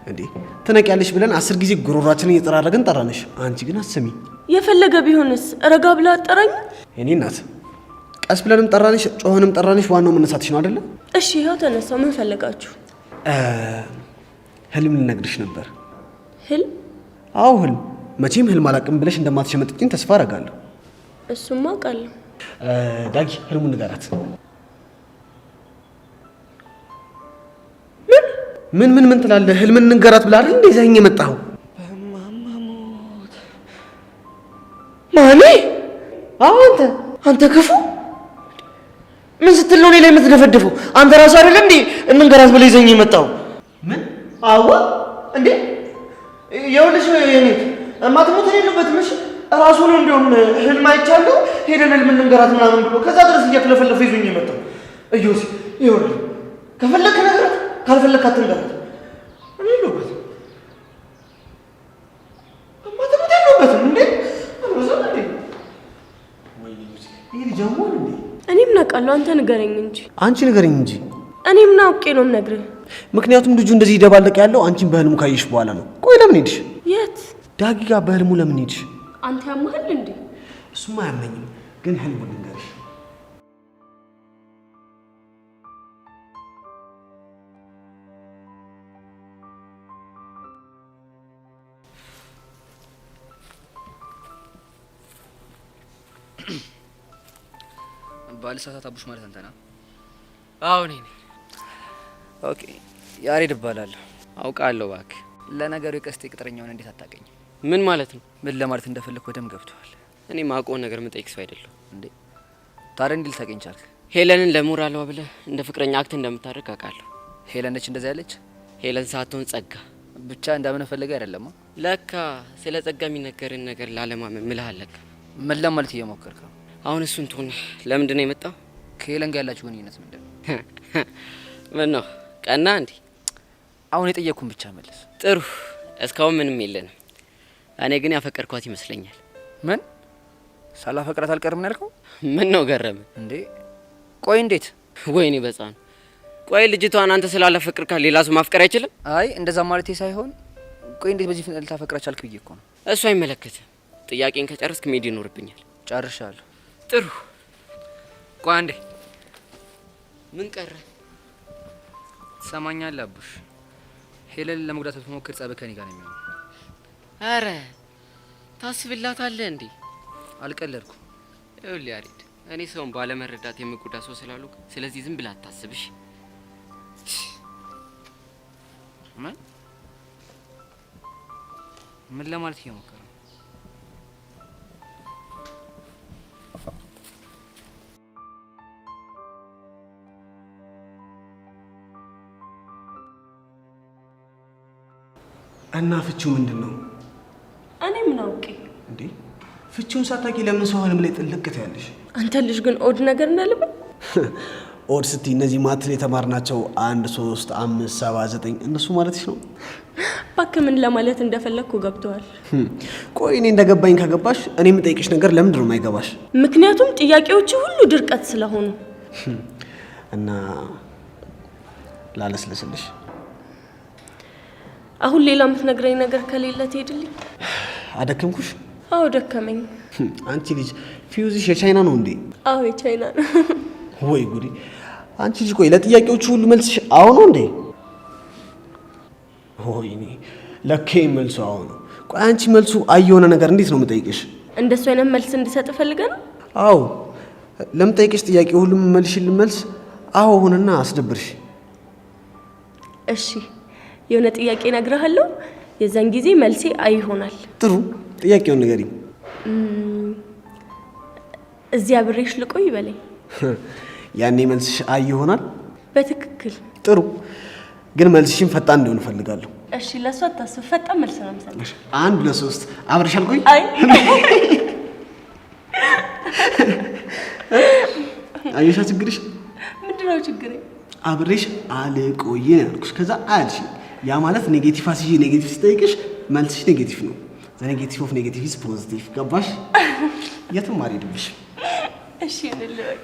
እንዴ? ትነቂያለሽ ብለን 10 ጊዜ ጉሮሯችንን እየጠራረግን ጠራንሽ። አንቺ ግን አትሰሚ። የፈለገ ቢሆንስ ረጋ ብላ አጠራኝ። እኔ እናት ቀስ ብለንም ጠራንሽ፣ ጮኸንም ጠራንሽ፣ ዋናው መነሳትሽ ነው አይደለ? እሺ ይኸው ተነሳው። ምን ፈለጋችሁ? ህልም ልነግርሽ ነበር። ህልም? አዎ ህልም። መቼም ህልም አላውቅም ብለሽ እንደማትሸመጥጭኝ ተስፋ አደርጋለሁ። እሱማ አውቃለሁ። ዳጊ ህልሙን ንገራት። ምን ትላለህ? ህልምን ንገራት ብላ አይደል እንዴ ይዘኸኝ የመጣኸው? ማኔ? አዎ አንተ ክፉ ምን ስትል ነው እኔ ላይ የምትደፈደፈው? አንተ ራስህ አይደል እንዴ እንንገራት ብለህ ይዘኸኝ የመጣኸው? ምን? አዎ እንዴ ይኸውልሽ የኔት እማትሞት የሌለበትም። እሺ ራሱ ነው እንደውም ህልም አይቻለሁ ሄደን ህልም እንንገራት ምናምን ብሎ ከዛ ድረስ እያክለፈለፈ ይዞኝ የመጣው። እዮሲ ይኸውልህ ከፈለክ ነገራት፣ ካልፈለክ አትንገራት። እኔ የለሁበትም እማትሞት የለሁበትም። እንዴ አልበዛም እንዴ? ወይኔ ያማል እንዴ? እኔ ምን አውቃለሁ? አንተ ንገረኝ እንጂ። አንቺ ንገረኝ እንጂ። እኔ ምን አውቄ ነው የምነግርህ? ምክንያቱም ልጁ እንደዚህ ይደባለቅ ያለው አንቺን በህልሙ ካየሽ በኋላ ነው። ቆይ ለምን ሄድሽ? የት? ዳጊ ጋር በህልሙ ለምን ሄድሽ? አንተ ያማል እንዴ? እሱማ አያመኝም፣ ግን ህልሙ ልንገርሽ። ባልሳሳት አቡሽ ማለት አንተ ነህ? አዎ እኔ ነኝ። ኦኬ ያሬድ እባላለሁ። አውቃለሁ እባክህ። ለነገሩ የቀስቴ ቅጥረኛውን እንዴት አታውቀኝም? ምን ማለት ነው? ምን ለማለት እንደፈለኩ በደም ገብቶሃል። እኔ ማውቀውን ነገር የምጠይቅ ሰው አይደለሁ። እንዴ ታዲያ እንዴት ልታውቀኝ ቻልክ? ሄለንን ለሞራሏ ብለህ እንደ ፍቅረኛ አክት እንደምታደርግ አውቃለሁ። ሄለን ነች እንደዛ ያለች? ሄለን ሳትሆን ጸጋ። ብቻ እንዳምን ፈልገህ አይደለም? ለካ ስለ ጸጋ የሚነገርን ነገር ላለማመን ምልሃል። ለካ ምን ለማለት እየሞከርክ ነው? አሁን እሱን ትሆን ለምንድን ነው የመጣው? ከሄለን ጋር ያላችሁ ግንኙነት ምንድን ነው? ምን ነው ቀና እንዴ? አሁን የጠየቅኩን ብቻ መልስ። ጥሩ፣ እስካሁን ምንም የለንም። እኔ ግን ያፈቀርኳት ይመስለኛል። ምን? ሳላፈቅራት አልቀርም ያልከው? ምን ነው ገረመ እንዴ? ቆይ እንዴት? ወይኔ በጻን። ቆይ ልጅቷን አንተ ስላላፈቅርካት ሌላ ሰው ማፍቀር አይችልም? አይ እንደዛ ማለቴ ሳይሆን፣ ቆይ እንዴት በዚህ ፍጥነት ልታፈቅራት ቻልክ ብዬ እኮ ነው። እሱ አይመለከትም። ጥያቄን ከጨረስክ መሄድ ይኖርብኛል። ጨርሻለሁ። ጥሩ። ቆይ አንዴ። ምን ቀረ? ትሰማኛለህ አቡሽ? ሄለን ለመጉዳት ብትሞክር ጸብ ከኔ ጋር ነው የሚሆነው። አረ ታስብላታለህ እንዴ? አልቀለድኩም። ይኸውልህ ያሬድ፣ እኔ ሰውን ባለመረዳት የምጎዳ ሰው ስላልኩ፣ ስለዚህ ዝም ብለህ አታስብሽ። ምን ለማለት እየሞከረ ነው? እና ፍቺው ምንድን ነው? እኔ ምን አውቄ እንዴ? ፍቺውን ሳታውቂ ለምን ሰው ህልም ላይ ጥልቅ ትያለሽ? አንተ ልጅ ግን ኦድ ነገር እንዳለበት ኦድ ስትይ እነዚህ ማትል የተማርናቸው 1 3 5 7 9 እነሱ ማለትሽ ነው? እባክህ ምን ለማለት እንደፈለግኩ ገብቶሃል? ቆይ እኔ እንደገባኝ ከገባሽ እኔ የምጠይቅሽ ነገር ለምንድን ነው የማይገባሽ? ምክንያቱም ጥያቄዎች ሁሉ ድርቀት ስለሆኑ እና ላለስለስልሽ። አሁን ሌላ የምትነግረኝ ነገር ከሌለ ትሄድልኝ። አደከምኩሽ? አዎ ደከመኝ። አንቺ ልጅ ፊውዝሽ የቻይና ነው እንዴ? አዎ የቻይና ነው። ወይ ጉዲ! አንቺ ልጅ ቆይ ለጥያቄዎቹ ሁሉ መልስሽ አዎ ነው እንዴ? ወይኔ ለካ መልሱ አዎ ነው። ቆይ አንቺ መልሱ አይ የሆነ ነገር እንዴት ነው የምጠይቅሽ? እንደሱ አይነት መልስ እንድሰጥ ፈልገህ ነው? አዎ ለምጠይቅሽ ጥያቄ ሁሉ መልሽልኝ መልስ አዎ ሆነና አስደብርሽ። እሺ የሆነ ጥያቄ እነግርሃለሁ፣ የዛን ጊዜ መልሴ አይ ይሆናል። ጥሩ፣ ጥያቄውን ንገሪኝ። እዚህ አብሬሽ ልቆይ በለኝ። ያኔ መልስሽ አይ ይሆናል? በትክክል። ጥሩ፣ ግን መልስሽን ፈጣን እንዲሆን እፈልጋለሁ። እሺ ለሷ አታስብ፣ ፈጣን መልስ ነው የምሰጥሽ። 1 2 3 አብሬሽ አልቆይ? አይ አየሻ ችግርሽ? ምንድነው ችግሬ? አብሬሽ አልቆይ ያልኩሽ፣ ከዛ አልሽ። ያ ማለት ኔጌቲቭ አስይዤ ኔጌቲቭ ስጠይቅሽ መልስሽ ኔጌቲቭ ነው። ዘ ኔጌቲቭ ኦፍ ኔጌቲቭ ኢዝ ፖዚቲቭ። ገባሽ? የትም አልሄድብሽ። እሺ እንልበቅ።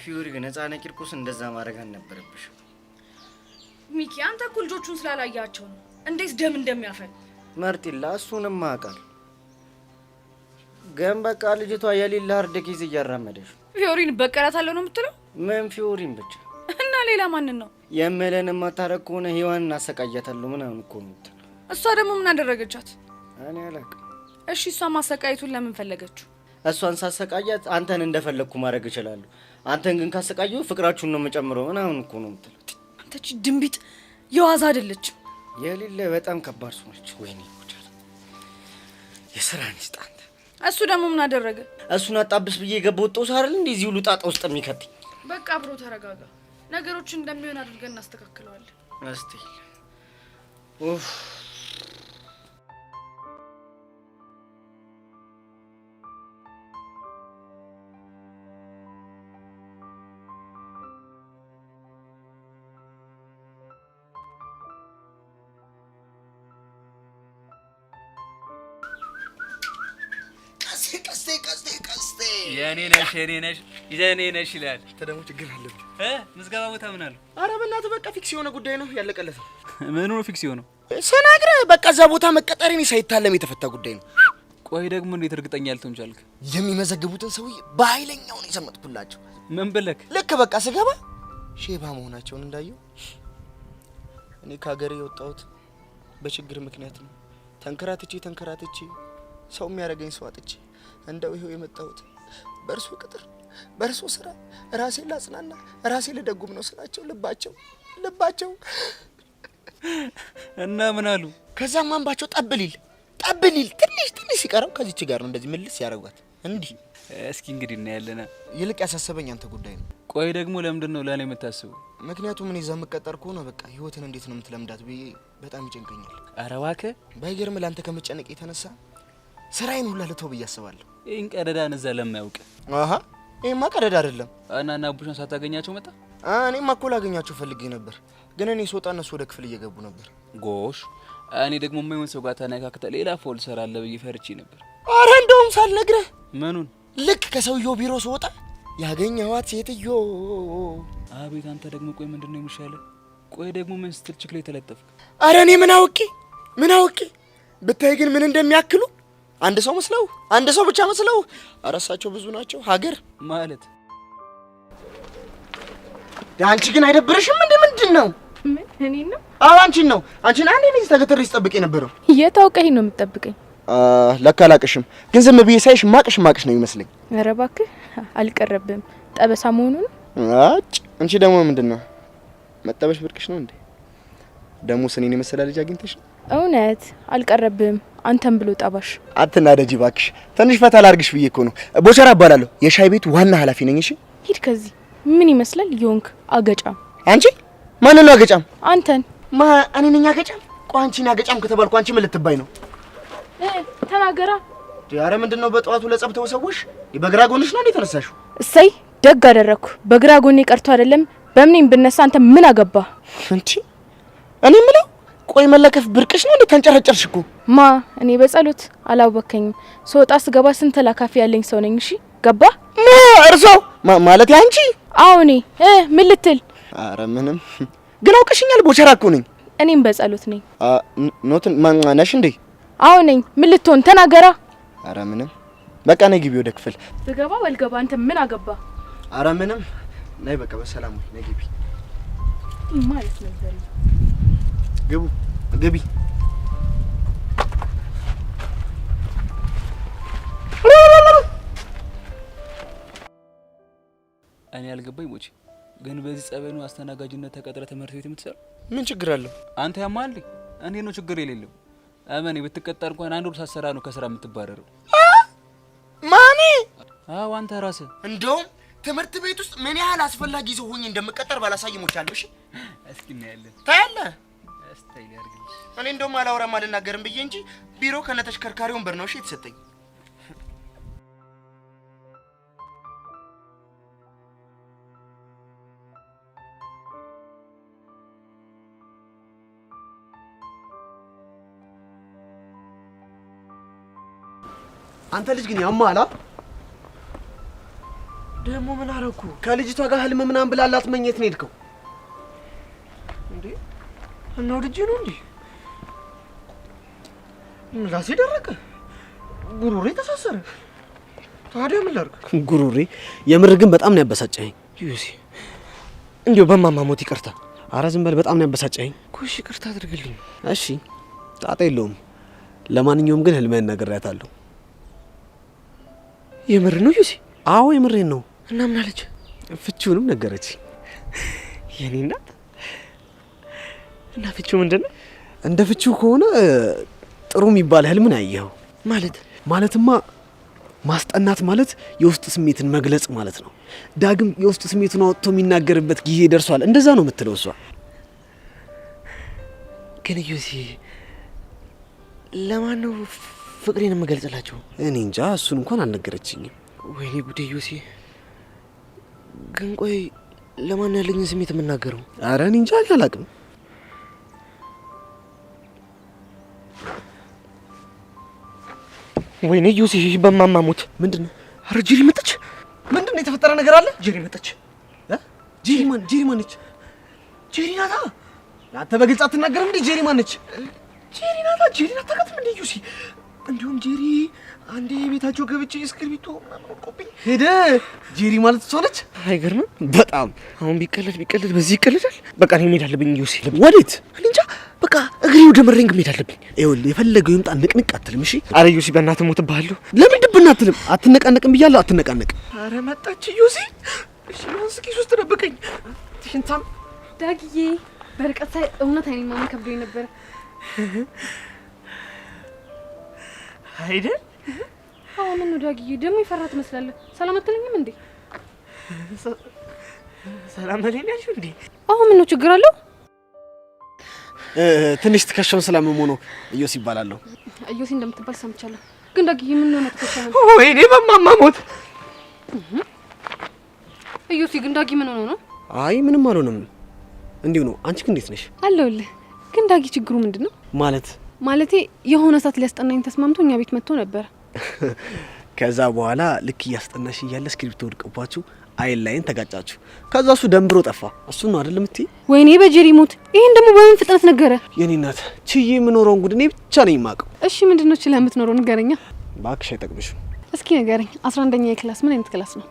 ፊዮሪ ግን ህፃነ ቂርቆስ እንደዛ ማድረግ አልነበረብሽ። ሚኪ አንተ እኮ ልጆቹን ስላላያቸው ነው እንዴት ደም እንደሚያፈል። መርጢላ እሱንም ማቃል ግን በቃ ልጅቷ የሌላ አርደ ጊዜ እያራመደሽ ፊዮሪን በቀላታለሁ ነው የምትለው? ምን ፊዮሪን ብቻ እና ሌላ ማንን ነው? የምለን ማታረቅ ከሆነ ሔዋንን አሰቃያታለሁ ምናምን እኮ ነው የምትለው። እሷ ደግሞ ምን አደረገቻት? እኔ አላውቅም። እሺ እሷ ማሰቃየቱን ለምን ፈለገችው? እሷን ሳሰቃያት አንተን እንደፈለግኩ ማድረግ እችላለሁ፣ አንተን ግን ካሰቃየሁ ፍቅራችሁን ነው የምጨምረው ምናምን እኮ ነው የምትለው። አንተ እቺ ድንቢጥ የዋዛ አይደለችም። የሌለ በጣም ከባድ ሰው ነች። ወይኔ ጉዳይ የስራ ንስጥ አንተ። እሱ ደግሞ ምን አደረገ? እሱን አጣብስ ብዬ የገባው ጦስ አይደል እንዴ እዚህ ሁሉ ጣጣ ውስጥ የሚከተኝ። በቃ አብሮ ተረጋጋ። ነገሮችን እንደሚሆን አድርገን እናስተካክለዋለን። እስቲ ኡፍ ቀስቴ የኔ ነሽ ይላል። ተደሞ ችግር አለብህ ምዝገባ ቦታ ምን አለው? ኧረ በእናትህ በቃ ፊክስ የሆነ ጉዳይ ነው ያለቀለት ነው። ምኑ ነው ፊክስ የሆነው? ስነግርህ በቃ እዛ ቦታ መቀጠሬን ሳይታለም የተፈታ ጉዳይ ነው። ቆይ ደግሞ እንዴት እርግጠኛ ልትሆን ቻልክ? የሚመዘግቡትን ሰውዬ በኃይለኛው ነው የሰመጥኩላቸው። ምን ብለክ? ልክ በቃ ስገባ ሼባ መሆናቸውን እንዳየው እኔ ከሀገሬ የወጣሁት በችግር ምክንያት ነው። ተንከራትቼ ሰው የሚያደርገኝ ሰው አጥቼ እንደው ይሄው የመጣሁት በእርሶ ቅጥር በእርሶ ስራ ራሴን ላጽናና ራሴን ልደጉም ነው ስላቸው ልባቸው እና ምን አሉ? ከዛም አንባቸው ጠብሊል ትንሽ ሲቀረው ከዚች ጋር ነው እንደዚህ ምልስ ያደርጓት እንዲህ። እስኪ እንግዲህ እናያለን። ይልቅ ያሳሰበኝ አንተ ጉዳይ ነው። ቆይ ደግሞ ለምንድን ነው ለኔ የምታስበው? ምክንያቱም እኔ እዛ የምቀጠር ከሆነ በቃ ህይወትን እንዴት ነው የምትለምዳት ብዬ በጣም ይጨንቀኛል። ኧረ እባክህ ባይገርም ለአንተ ከመጨነቅ የተነሳ ስራዬን ሁላ ልተው ብዬ አስባለሁ። ይህን ቀደዳን እዛ ለማያውቅ ይሄማ ቀደዳ አይደለም። እና ቡሽን ሳታገኛቸው መጣ? እኔማ እኮ ላገኛቸው ፈልጌ ነበር፣ ግን እኔ ስወጣ እነሱ ወደ ክፍል እየገቡ ነበር። ጎሽ፣ እኔ ደግሞ የማይሆን ሰው ጋር ተነካክተ ሌላ ፎል ሰራለ ብዬ ፈርቼ ነበር። አረ እንደውም ሳልነግርህ ምኑን? ልክ ከሰውየው ቢሮ ስወጣ ያገኘኋት ሴትዮ። አቤት አንተ ደግሞ ቆይ ምንድነው የሚሻለ? ቆይ ደግሞ ምን ስትል ችግር ላይ ተለጠፍክ? አረ እኔ ምን አውቄ ብታይ ግን ምን እንደሚያክሉ አንድ ሰው ብቻ መስለው አረሳቸው ብዙ ናቸው። ሀገር ማለት አንቺ ግን አይደብርሽም እንዴ? ምንድነው? እኔ ነው? አዎ አንቺን ነው። አንቺን አንዴ ነው ተገተሪ ስጠብቅ የነበረው። የታውቀኝ ነው የምትጠብቀኝ? ለካ አላቅሽም፣ ግን ዝም ብዬ ሳይሽ ማቅሽ ነው የሚመስለኝ። ኧረ እባክህ አልቀረብም። ጠበሳ መሆኑን አንቺ ደግሞ ምንድነው መጠበሽ ብርቅሽ ነው እንዴ? ደግሞ ስኔን የመሰለ ልጅ አግኝተሽ ነው? እውነት አልቀረብም። አንተም ብሎ ጠባሽ። አትናደጂ እባክሽ፣ ትንሽ ፈታ ላርግሽ ብዬ እኮ ነው። ቦቸራ እባላለሁ፣ የሻይ ቤቱ ዋና ኃላፊ ነኝ። እሺ ሂድ ከዚህ። ምን ይመስላል የሆንክ አገጫም? አንቺ ማንን ነው አገጫም? አንተን። እኔ ነኝ አገጫም? ቆይ አንቺን አገጫም ከተባልኩ አንቺ ምን ልትባይ ነው? ተናገራ። ኧረ ምንድነው በጠዋቱ ለጸብ ተወሰውሽ? በግራ ጎንሽ ነው እንዴ ተነሳሽው? እሰይ ደግ አደረኩ። በግራ ጎኔ ቀርቶ አይደለም በምኔም ብነሳ አንተ ምን አገባ? እንቺ እኔ ምለው ቆይ መለከፍ ብርቅሽ ነው እንዴ? ተንጨረጨርሽ እኮ። እኔ በጸሎት አላወከኝም። ስወጣ ስገባ ስንት ላካፊ ያለኝ ሰው ነኝ። እሺ ገባ? እርሶ ማለት አንቺ? አዎ እኔ ምን ልትል? ኧረ ምንም፣ ግን አውቀሽኛል። ቦቸራ እኮ ነኝ። እኔም በጸሎት ነኝ። ኖትን ነሽ እንዴ? አዎ ነኝ። ምን ልትሆን? ተናገራ። ኧረ ምንም፣ በቃ ነይ ግቢ ወደ ክፍል። ብገባ ባልገባ አንተ ምን አገባ? ኧረ ምንም፣ ነይ በቃ በሰላም ነይ ግቢ ማለት ነው። ግቢ። እኔ ያልገባኝ ሞቼ ግን በዚህ ጸበኑ አስተናጋጅነት ተቀጥረ ትምህርት ቤት የምትሰራ ምን ችግር አለው? አንተ ያማል እኔ ነው ችግር የሌለው። አመኔ ብትቀጠር እንኳን አንድ ወር ሳሰራ ነው ከስራ የምትባረረው። ማኔ? አዎ አንተ ራስህ። እንደውም ትምህርት ቤት ውስጥ ምን ያህል አስፈላጊ ሰው ሆኜ እንደምቀጠር ባላሳይሞቻለሁ። እሺ እስኪ እናያለን። ታያለህ። እስታይ ያርግልሽ። እኔ እንደውም አላወራም አልናገርም ብዬ እንጂ ቢሮ ከነተሽከርካሪ ወንበር ነው እሺ የተሰጠኝ። አንተ ልጅ ግን ያማላ ደግሞ ምን አረኩ? ከልጅቷ ጋር ህልም ምናምን ብላላት መኘት ነው የሄድከው እንዴ? እና ወድጄ ነው እንዴ? ምላሴ ደረቀ፣ ጉሮሬ ተሳሰረ። ታዲያ ምን ላድርግ? ጉሮሬ የምር ግን በጣም ነው ያበሳጨኝ። ዩሲ እንዴው በማማ ሞት ይቅርታ። ኧረ ዝም በል፣ በጣም ነው ያበሳጨኝ። ኩሽ ይቅርታ አድርግልኝ። እሺ ጣጣ የለውም። ለማንኛውም ግን ህልምህን ነግሬያታለሁ። የምር ነው ዩሲ? አዎ የምሬን ነው። እና ምን አለች? ፍቺውንም ነገረች። የኔ እናት። እና ፍቺው ምንድነው? እንደ ፍቺው ከሆነ ጥሩ የሚባል ህልምን አየኸው ማለትማ ማስጠናት ማለት የውስጥ ስሜትን መግለጽ ማለት ነው። ዳግም የውስጥ ስሜቱን አውጥቶ የሚናገርበት ጊዜ ደርሷል። እንደዛ ነው የምትለው እሷ። ግን ዩሲ ለማን ነው ፍቅሬን የምገልጽላቸው? እኔ እንጃ፣ እሱን እንኳን አልነገረችኝም። ወይኔ ጉዴ ዩሲ። ግን ቆይ ለማን ያለኝን ስሜት የምናገረው? ኧረ እኔ እንጃ አላውቅም። ወይኔ ዩሲ በማማሙት ምንድነው? አረ ጄሪ መጣች። ምንድነው የተፈጠረ ነገር አለ? ጄሪ መጣች። ጄሪ ማነች? ጄሪ ናታ። አንተ በግልጽ አትናገርም እንዴ? ጄሪ ማነች? ጄሪ ናታ። ጄሪ ናታ ከትም እንዴ ዩሲ? እንዲሁም ጄሪ አንዴ ቤታቸው ገብቼ እስክሪብቶ ቆብኝ ሄደ። ጄሪ ማለት እሷ ነች። አይገርምም? በጣም አሁን ቢቀለድ በዚህ ይቀለዳል። በቃ እኔ መሄድ አለብኝ ዩሲ። ወዴት? እኔ እንጃ። በቃ እግሬ ወደ መረኝ መሄድ አለብኝ። ይኸውልህ የፈለገው ይምጣ፣ ንቅንቅ አትልም። እሺ? አረ ዩሲ በእናትህ ሞትብሃለሁ። ለምን ድብና አትልም? አትነቃነቅም ብያለሁ። አትነቃነቅ። አረ መጣች ዩሲ። እሺ እስኪ ሶስት ደበቀኝ። ትሽንታም ዳግዬ በርቀት ሳይ እውነት አይኔ ማመን ከብዶኝ ነበር። አይደል? አሁን ነው ዳግዬ ደግሞ ይፈራ ትመስላለህ። ሰላም አትለኝም እንዴ? ሰላም አለኝ ያልሽው እንዴ? አሁን ምን ነው ችግር አለው? ትንሽ ትከሻውን ስላመመው ነው። ኢዮስ ይባላለሁ። ኢዮስ እንደምትባል ሰምቻለሁ። ግን ዳግዬ ምን ነው ትከሻው? ወይኔ በማማሞት ኢዮስ ግን ዳጊ ምን ሆኖ ነው? አይ ምንም አልሆነም፣ እንዲሁ ነው። አንቺ ግን እንዴት ነሽ? አለሁልህ። ግን ዳጊ ችግሩ ምንድነው? ማለቴ የሆነ ሰዓት ሊያስጠናኝ ተስማምቶ እኛ ቤት መጥቶ ነበር። ከዛ በኋላ ልክ እያስጠናሽ እያለ እስክሪብቶ ወድቆባችሁ አይን ላይን ተጋጫችሁ። ከዛ እሱ ደንብሮ ጠፋ። እሱ ነው አይደለም እትይ? ወይኔ በጄሪ ሞት! ይሄን ደግሞ በምን ፍጥነት ነገረ? የኔ እናት ችዬ የምኖረውን ጉድ እኔ ብቻ ነኝ የማውቀው። እሺ ምንድነው ችለህ የምትኖረው ንገረኛ። እባክሽ አይጠቅምሽም። እስኪ ንገረኝ። 11ኛ ክላስ ምን አይነት ክላስ ነው?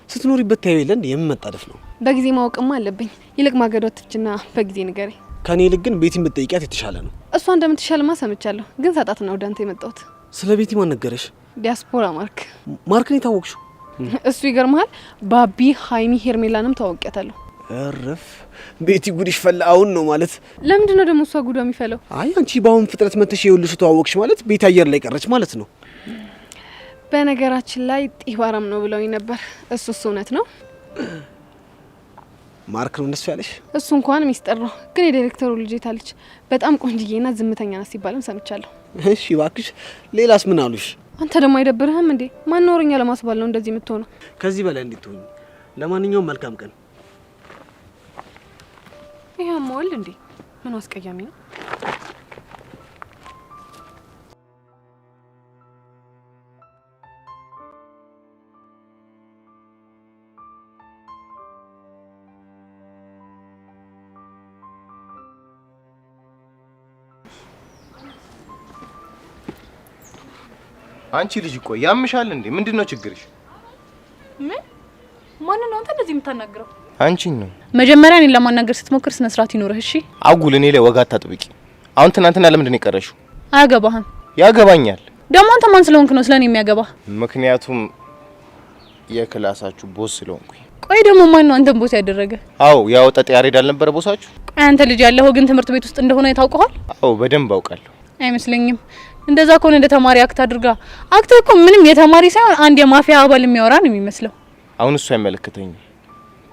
ስትኖሪበት ታየው የለን የምመጣደፍ ነው። በጊዜ ማወቅማ አለብኝ። ይልቅ ማገዶትችና በጊዜ ንገረኝ። ከኔ ይልቅ ግን ቤቲን ብትጠይቂያት የተሻለ ነው። እሷ እንደምትሻልማ ሰምቻለሁ። ግን ሳጣት ነው ወደ አንተ የመጣሁት። ስለ ቤቲ ማን ነገረሽ? ዲያስፖራ ማርክን የታወቅሽው? እሱ ይገርምሃል። ባቢ ሃይሚ ሄርሜላንም ታወቂያታለሁ። እረፍ ቤቲ ጉድሽ ፈላ። አሁን ነው ማለት? ለምንድን ነው ደግሞ እሷ ጉዷ የሚፈለው? አይ አንቺ በአሁን ፍጥረት መተሽ የውልሽ ተዋወቅሽ ማለት ቤት አየር ላይ ቀረች ማለት ነው። በነገራችን ላይ ጢባራም ነው ብለውኝ ነበር። እሱስ እውነት ነው? ማርክ ነው እንደሱ ያለሽ? እሱ እንኳን ሚስጥር ነው። ግን የዳይሬክተሩ ልጅ ታለች በጣም ቆንጅዬና ዝምተኛ ናት ሲባልም ሰምቻለሁ። እሺ እባክሽ ሌላስ ምን አሉሽ? አንተ ደግሞ አይደብርህም እንዴ? ማን ኖርኛ ለማስባል ነው እንደዚህ የምትሆነው? ከዚህ በላይ እንድትሆኝ። ለማንኛውም መልካም ቀን። ይሄም ወል እንዴ ምን አስቀያሚ ነው? አንቺ ልጅ እኮ ያምሻል እንዴ? ምንድነው ችግርሽ? ምን ማን ነው አንተ እንደዚህ የምታናግረው? አንቺን ነው። መጀመሪያ እኔን ለማናገር ስትሞክር ስነ ስርዓት ይኖርህ እሺ? አጉል እኔ ላይ ወጋ አታጥብቂ። አሁን ትናንትና ለምንድን ነው የቀረሽው? አያገባህም። ያገባኛል። ደግሞ አንተ ማን ስለሆንክ ነው ስለኔ የሚያገባህ? ምክንያቱም የክላሳችሁ ቦስ ስለሆንኩኝ። ቆይ ደግሞ ማን ነው አንተን ቦስ ያደረገ? አዎ ያው ጠጥ ያሬድ አልነበረ ቦሳችሁ? ቆይ አንተ ልጅ ያለኸው ግን ትምህርት ቤት ውስጥ እንደሆነ ታውቀዋል? አዎ በደንብ አውቃለሁ። አይመስለኝም። እንደዛ ከሆነ እንደ ተማሪ አክት አድርጋ አክት እኮ ምንም የተማሪ ሳይሆን አንድ የማፊያ አባል የሚያወራ ነው የሚመስለው። አሁን እሱ አይመለከተኝም።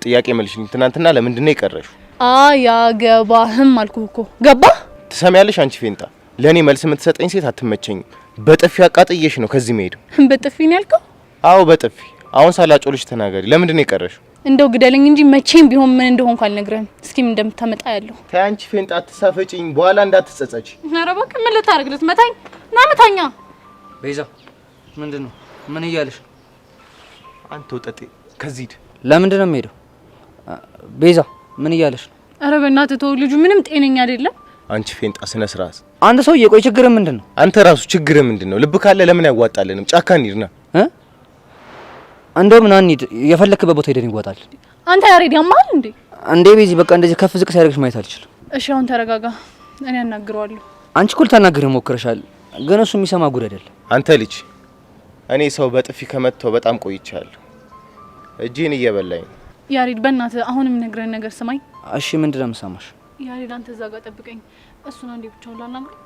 ጥያቄ መልሽልኝ። ትናንትና ለምንድን ነው የቀረሽው? አያገባህም አልኩህ እኮ። ገባህ? ትሰሚያለሽ አንቺ ፌንጣ፣ ለኔ መልስ የምትሰጠኝ ሴት አትመቸኝም። በጥፊ አቃጥዬሽ ነው ከዚህ መሄድ። በጥፊ ነው ያልከው? አዎ በጥፊ። አሁን ሳላጮልሽ ተናገሪ። ለምንድን ነው የቀረሽው? እንደው ግደለኝ እንጂ መቼም ቢሆን ምን እንደሆንኩ አልነግርህም። እስኪ ምን እንደምታመጣ ያለው። ተይ አንቺ ፌንጣ አትሳፈጪኝ፣ በኋላ እንዳትጸጸች። ኧረ እባክህ ምን ልታደርግ ልትመታኝ? ና መታኛ። ቤዛ ምንድነው? ምን እያለሽ? አንተ ወጠጤ ከዚህ ሂድ። ለምንድን ነው የምሄደው? ቤዛ ምን እያለሽ ነው? ኧረ በእናትህ ተው፣ ልጁ ምንም ጤነኛ አይደለም። አንቺ ፌንጣ ስነ ስርዓት። አንድ ሰው የቆይ ችግር ምንድነው? አንተ ራሱ ችግር ምንድነው? ልብ ካለ ለምን ያዋጣልንም? ጫካ እንሂድና እንደው ምን አንሂድ፣ የፈለክበት ቦታ ሄደን ይወጣል። አንተ ያሬድ ያማል እንዴ? እንዴ ቤዚ በቃ እንደዚህ ከፍ ዝቅ ሲያደርግሽ ማየት አልችልም። እሺ አሁን ተረጋጋ፣ እኔ አናግረዋለሁ። አንቺ እኮ ልታናግረው ሞክረሻል፣ ግን እሱ የሚሰማ ጉድ አይደለም። አንተ ልጅ እኔ ሰው በጥፊ ከመተው በጣም ቆይቻለሁ። እጄን እየበላኝ ነው። ያሬድ በእናትህ አሁንም ነግረን ነገር ስማኝ። እሺ ምንድነው የምሰማሽ? ያሬድ አንተ እዛ ጋር ጠብቀኝ፣ እሱን አንዴ ብቻውን ላናግረው።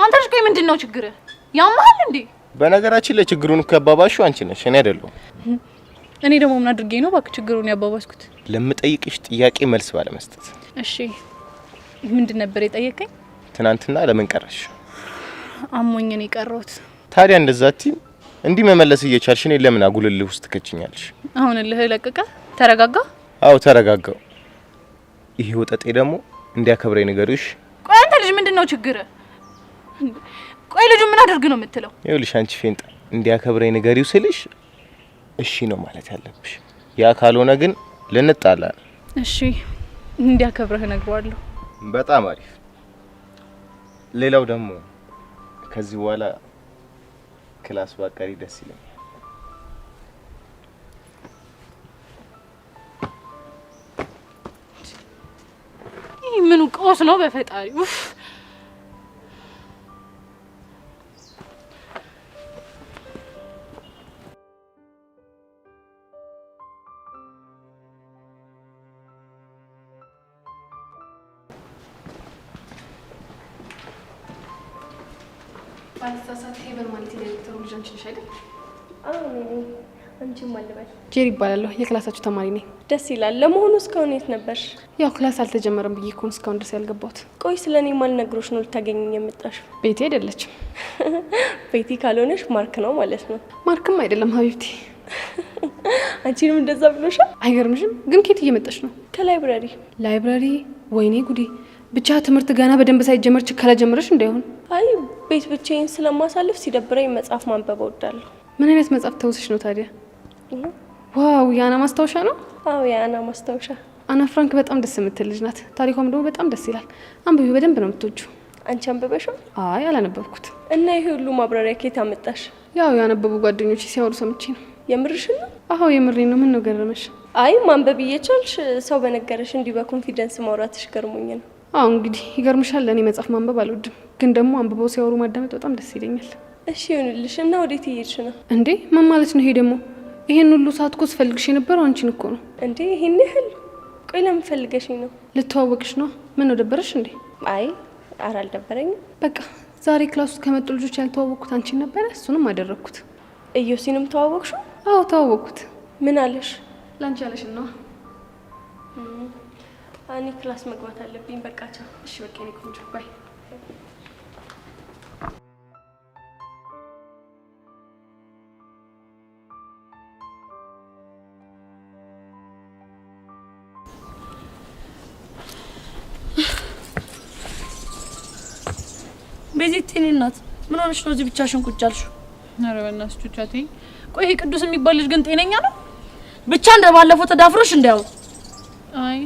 አንተ ልጅ ቆይ ምንድነው ችግር? ያማል እንዴ? በነገራችን ላይ ችግሩን እኮ ያባባሽው አንቺ ነሽ፣ እኔ አይደለሁም። እኔ ደግሞ ምን አድርጌ ነው እባክህ ችግሩን ያባባስኩት? ለምጠይቅሽ ጥያቄ መልስ ባለመስጠት። እሺ ምንድን ነበር የጠየቀኝ? ትናንትና ለምን ቀረሽ? አሞኝ ነው የቀረሁት። ታዲያ እንደዛ አትይም? እንዲህ መመለስ እየቻልሽ እኔ ለምን አጉልልህ ውስጥ ትከችኛለሽ? አሁን እልህ ለቀቀ? ተረጋጋ? አዎ ተረጋጋው። ይሄ ወጠጤ ደግሞ እንዲያከብረኝ ንገሪሽ። ቆይ አንተ ልጅ ምንድነው ችግር? ቆይ ልጁ ምን አድርግ ነው የምትለው? ይኸውልሽ አንቺ ፌንጣ እንዲያከብረኝ ንገሪው ስልሽ እሺ ነው ማለት ያለብሽ። ያ ካልሆነ ግን ልንጣላ ነው። እሺ እንዲያከብረህ እነግረዋለሁ። በጣም አሪፍ። ሌላው ደግሞ ከዚህ በኋላ ክላስ ባቀሪ ደስ ይለኛል። ይህ ምኑ ቀውስ ነው በፈጣሪ? ኡፍ ባልሳሳት ሄቨን ማለት የዳይሬክተሩ ልጅ አንቺ ነሽ አይደል? አዎ ነኝ። አንቺም አልበል። ጄሪ ይባላለሁ። የክላሳችሁ ተማሪ ነኝ። ደስ ይላል። ለመሆኑ እስካሁን የት ነበርሽ? ያው ክላስ አልተጀመረም ብዬ እኮ ነው እስካሁን ድረስ ያልገባሁት። ቆይ ስለኔ ማልነግሮሽ ነው ልታገኘኝ የመጣሽው? ቤቴ አይደለችም። ቤቲ ካልሆነሽ ማርክ ነው ማለት ነው። ማርክም አይደለም ሀቢብቲ። አንቺንም እንደዛ ብሎሻል? አይገርምሽም? ግን ከየት እየመጣሽ ነው? ከላይብራሪ። ላይብራሪ? ወይኔ ጉዴ። ብቻ ትምህርት ገና በደንብ ሳይጀመር ችከላ ጀምረሽ እንዳይሆን። አይ ቤት ብቻዬን ስለማሳልፍ ሲደብረኝ መጽሐፍ ማንበብ እወዳለሁ። ምን አይነት መጽሐፍ ተውስሽ ነው ታዲያ? ዋው የአና ማስታወሻ ነው? አዎ የአና ማስታወሻ። አና ፍራንክ በጣም ደስ የምትል ልጅ ናት። ታሪኳም ደግሞ በጣም ደስ ይላል። አንብቢው፣ በደንብ ነው የምትወጂው። አንቺ አንብበሽው? አይ አላነበብኩት። እና ይሄ ሁሉ ማብራሪያ ከየት አመጣሽ? ያው ያነበቡ ጓደኞቼ ሲያወሩ ሰምቼ ነው። የምርሽን ነው? አዎ የምሬን ነው። ምን ነው ገረመሽ? አይ ማንበብ እየቻልሽ ሰው በነገረሽ እንዲህ በኮንፊደንስ ማውራትሽ ገርሞኝ ነው። አዎ እንግዲህ ይገርምሻል። ለእኔ መጽሐፍ ማንበብ አልወድም፣ ግን ደግሞ አንብበው ሲያወሩ ማዳመጥ በጣም ደስ ይለኛል። እሺ ይሁንልሽ። እና ወዴት እየሄድሽ ነው? እንዴ ምን ማለት ነው ይሄ ደግሞ? ይሄን ሁሉ ሰዓት እኮ ስፈልግሽ የነበረው አንቺን እኮ ነው። እንዴ ይሄን ያህል? ቆይ ለምን ፈልገሽኝ ነው? ልተዋወቅሽ ነው። ምን ነው ደበረሽ እንዴ? አይ ኧረ አልደበረኝም። በቃ ዛሬ ክላስ ውስጥ ከመጡ ልጆች ያልተዋወቅኩት አንቺን ነበረ። እሱንም አደረግኩት። እዮሲንም ተዋወቅሽው? አዎ ተዋወቅኩት። ምን አለሽ? ላንቺ ያለሽ ነው። እኔ ክላስ መግባት አለብኝ። በቃ ቻው። እሺ በቃ እኔ ቆንጆ ባይ። ቤዚት እኔ እናት ምን ሆነሽ ነው እዚህ ብቻሽን ቁጭ አልሽው? ኧረ በእናትሽ ቹቻቴ። ቆይ ይሄ ቅዱስ የሚባል ልጅ ግን ጤነኛ ነው? ብቻ እንደባለፈው ተዳፍሮሽ እንዳው። አይ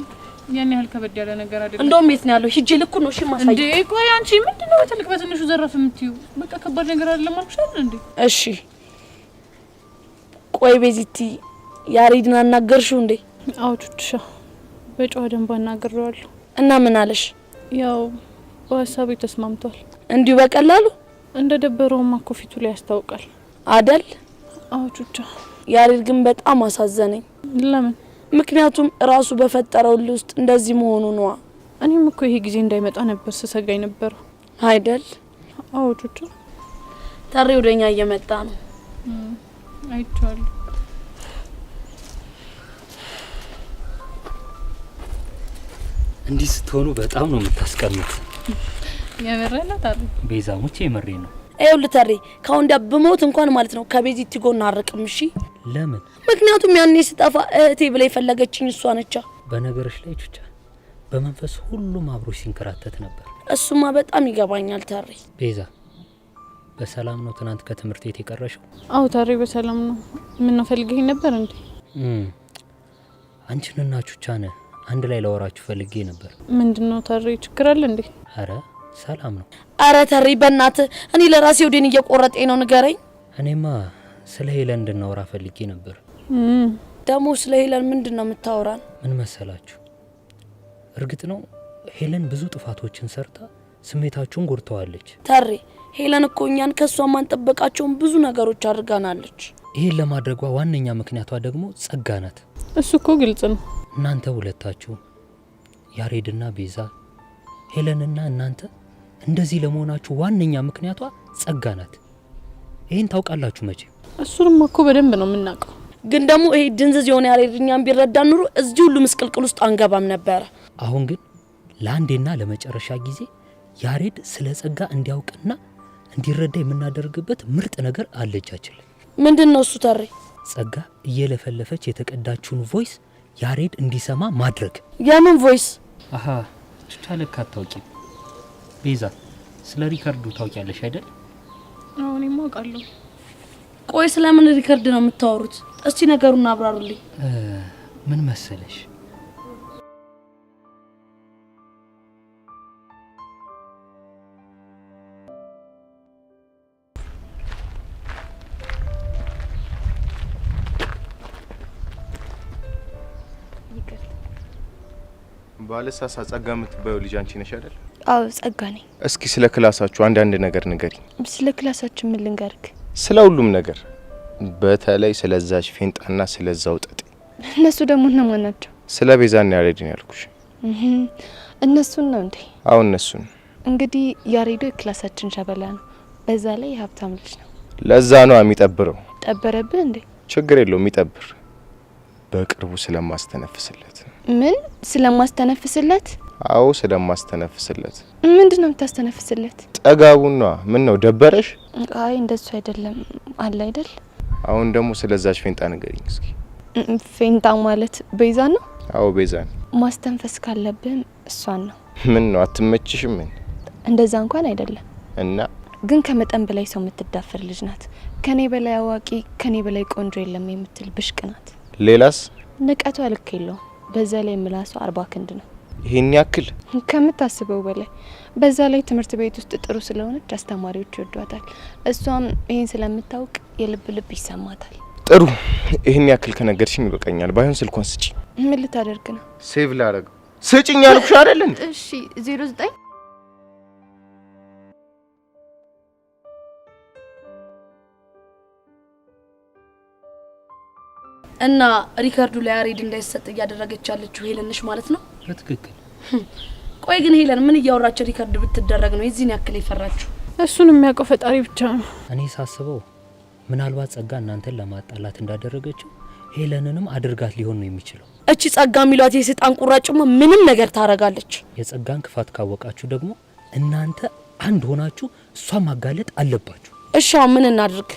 ያን ያህል ከበድ ያለ ነገር አይደለም። እንደውም የት ነው ያለው? ሂጄ ልኩ ነው እሺ ማሳይ። እንዴ ቆይ አንቺ ምንድነው በትልቅ በትንሹ ዘረፍ የምትይው? በቃ ከባድ ነገር አይደለም አልኩሽ አይደል እንዴ? እሺ ቆይ ቤዚቲ ያሬድን አናገርሽው እንዴ? አዎ ቹቻ በጨዋ ደንብ አናግሬዋለሁ። እና ምን አለሽ? ያው በሀሳቡ ተስማምቷል። እንዲሁ በቀላሉ እንደ ደበረውማ እኮ ፊቱ ላይ ያስታውቃል አደል? አዎ ቹቻ። ያሬድ ግን በጣም አሳዘነኝ። ለምን? ምክንያቱም ራሱ በፈጠረው ውስጥ እንደዚህ መሆኑ ነው። እኔም እኮ ይሄ ጊዜ እንዳይመጣ ነበር ስሰጋኝ ነበር አይደል? አዎ ቹቻ። ታሪ ወደኛ እየመጣ ነው። አይቻለሁ። እንዲህ ስትሆኑ በጣም ነው የምታስቀምጥ። የምሬን ነው ታሪ። ቤዛሙቼ የምሬ ነው። ይኸውልህ ታሪ ካሁን ብሞት እንኳን ማለት ነው ከቤዚቲ ጎን አርቅም። እሺ ለምን? ምክንያቱም ያኔ ስጠፋ እህቴ ብላ የፈለገችኝ እሷ ነች። በነገርሽ ላይ ቹቻ በመንፈስ ሁሉም አብሮሽ ሲንከራተት ነበር። እሱማ በጣም ይገባኛል ታሪ። ቤዛ በሰላም ነው ትናንት ከትምህርት ቤት የቀረሽው? አዎ ታሪ በሰላም ነው። ምን ነው ፈልገኝ ነበር እንዴ? አንቺንና ቹቻን አንድ ላይ ላወራችሁ ፈልጌ ነበር። ምንድነው ታሪ? ችግር አለ እንዴ? አረ ሰላም ነው። አረ ታሪ በእናትህ እኔ ለራሴ ወዴን እየቆረጠኝ ነው። ንገረኝ። እኔማ ስለ ሄለን እንድናወራ ፈልጌ ነበር። ደግሞ ስለ ሄለን ምንድነው የምታወራን? ምን መሰላችሁ? እርግጥ ነው ሄለን ብዙ ጥፋቶችን ሰርታ ስሜታችሁን ጎድተዋለች። ታሪ ሄለን እኮ እኛን ከሷ ማንጠበቃቸውን ብዙ ነገሮች አድርጋናለች። ይሄን ለማድረጓ ዋነኛ ምክንያቷ ደግሞ ጸጋ ናት። እሱ እኮ ግልጽ ነው። እናንተ ሁለታችሁ ያሬድና ቤዛ፣ ሄለንና እናንተ እንደዚህ ለመሆናችሁ ዋነኛ ምክንያቷ ጸጋ ናት። ይሄን ታውቃላችሁ መቼ? እሱንም እኮ በደንብ ነው የምናውቀው። ግን ደግሞ ይሄ ድንዝዝ የሆነ ያሬድኛን ቢረዳ ኑሮ እዚህ ሁሉ ምስቅልቅል ውስጥ አንገባም ነበር። አሁን ግን ለአንዴና ለመጨረሻ ጊዜ ያሬድ ስለ ጸጋ እንዲያውቅና እንዲረዳ የምናደርግበት ምርጥ ነገር አለቻችን። ምንድነው እሱ ታሪ? ጸጋ እየለፈለፈች የተቀዳችውን ቮይስ ያሬድ እንዲሰማ ማድረግ። የምን ቮይስ? አሃ ቻለካ አታውቂም። ቤዛ ስለ ሪከርዱ ታውቂያለሽ አይደል? አዎ እኔማ አውቃለሁ። ቆይ ስለምን ሪከርድ ነው የምታወሩት? እስቲ ነገሩን አብራሩልኝ። ምን መሰለሽ ባለሳሳ ጸጋ የምትባየው ልጅ አንቺ ነሽ አይደል? አዎ ጸጋ ነኝ። እስኪ ስለ ክላሳችሁ አንዳንድ ነገር ንገሪኝ። ስለ ክላሳችን ምን ልንገርክ? ስለ ሁሉም ነገር፣ በተለይ ስለዛች ፌንጣና ስለዛው ጠጤ። እነሱ ደግሞ እነማን ናቸው? ስለ ቤዛና ያሬድ ነው ያልኩሽ። እነሱን ነው እንዴ? አዎ እነሱን። እንግዲህ ያሬዶ የክላሳችን ሸበላ ነው። በዛ ላይ የሀብታም ልጅ ነው። ለዛ ነው የሚጠብረው። ጠበረብህ እንዴ? ችግር የለውም ይጠብር። በቅርቡ ስለማስተነፍስለት። ምን ስለማስተነፍስለት? አዎ ስለማስተነፍስለት። ምንድነው የምታስተነፍስለት? ጠጋቡና ምን ነው ደበረሽ? አይ እንደሱ አይደለም አለ አይደል? አሁን ደግሞ ስለዛች ፌንጣ ንገሪኝ እስኪ። ፌንጣ ማለት ቤዛ ነው? አዎ ቤዛ ነው። ማስተንፈስ ካለብን እሷን ነው። ምን ነው አትመችሽም? ምን እንደዛ እንኳን አይደለም እና ግን ከመጠን በላይ ሰው የምትዳፈር ልጅ ናት። ከኔ በላይ አዋቂ፣ ከኔ በላይ ቆንጆ የለም የምትል ብሽቅ ናት። ሌላስ? ንቀቷ ልክ የለውም። በዛ ላይ ምላሷ 40 ክንድ ነው። ይሄን ያክል? ከምታስበው በላይ። በዛ ላይ ትምህርት ቤት ውስጥ ጥሩ ስለሆነች አስተማሪዎች ይወዷታል። እሷም ይሄን ስለምታውቅ የልብ ልብ ይሰማታል። ጥሩ፣ ይሄን ያክል ከነገርሽኝ ይበቃኛል። ባይሆን ስልኳን ስጪ። ምን ልታደርግ ነው? ሴቭ ላደርግ። ስጪኝ አልኩሽ አይደል እንዴ? እሺ 09 እና ሪከርዱ ላይ ያሬድ እንዳይሰጥ እያደረገች ያለችው ሄለን ነሽ ማለት ነው? በትክክል። ቆይ ግን ሄለን ምን እያወራችሁ ሪከርድ ብትደረግ ነው የዚህን ያክል ይፈራችሁ? እሱን የሚያውቀው ፈጣሪ ብቻ ነው። እኔ ሳስበው ምናልባት ጸጋ እናንተን ለማጣላት እንዳደረገችው ሄለንንም አድርጋት ሊሆን ነው የሚችለው። እቺ ጸጋ ሚሏት የሰይጣን ቁራጭማ ምንም ነገር ታረጋለች። የጸጋን ክፋት ካወቃችሁ ደግሞ እናንተ አንድ ሆናችሁ እሷን ማጋለጥ አለባችሁ። እሺ ምን እናድርግ?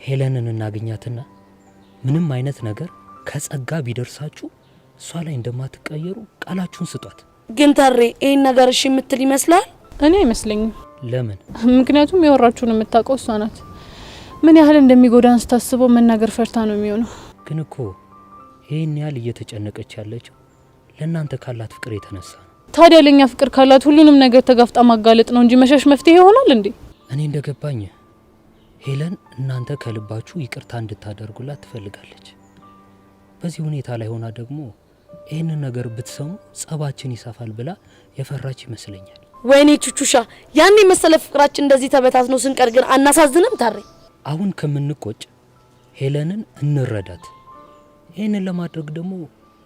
ሄለንን እናገኛትና ምንም አይነት ነገር ከጸጋ ቢደርሳችሁ እሷ ላይ እንደማትቀየሩ ቃላችሁን ስጧት። ግን ተሬ ይሄን ነገር እሺ የምትል ይመስላል? እኔ አይመስለኝም። ለምን? ምክንያቱም ያወራችሁን የምታውቀው እሷ ናት። ምን ያህል እንደሚጎዳን ስታስበው መናገር ፈርታ ነው የሚሆነው። ግን እኮ ይሄን ያህል እየተጨነቀች ያለችው ለእናንተ ካላት ፍቅር የተነሳ ነው። ታዲያ ለኛ ፍቅር ካላት ሁሉንም ነገር ተጋፍጣ ማጋለጥ ነው እንጂ መሸሽ መፍትሄ ይሆናል እንዴ? እኔ እንደገባኝ ሄለን እናንተ ከልባችሁ ይቅርታ እንድታደርጉላት ትፈልጋለች። በዚህ ሁኔታ ላይ ሆና ደግሞ ይህንን ነገር ብትሰሙ ጸባችን ይሰፋል ብላ የፈራች ይመስለኛል። ወይኔ ቹቹሻ፣ ያን መሰለ ፍቅራችን እንደዚህ ተበታት ነው ስንቀር ግን አናሳዝንም? ታሬ አሁን ከምንቆጭ ሄለንን እንረዳት። ይህንን ለማድረግ ደግሞ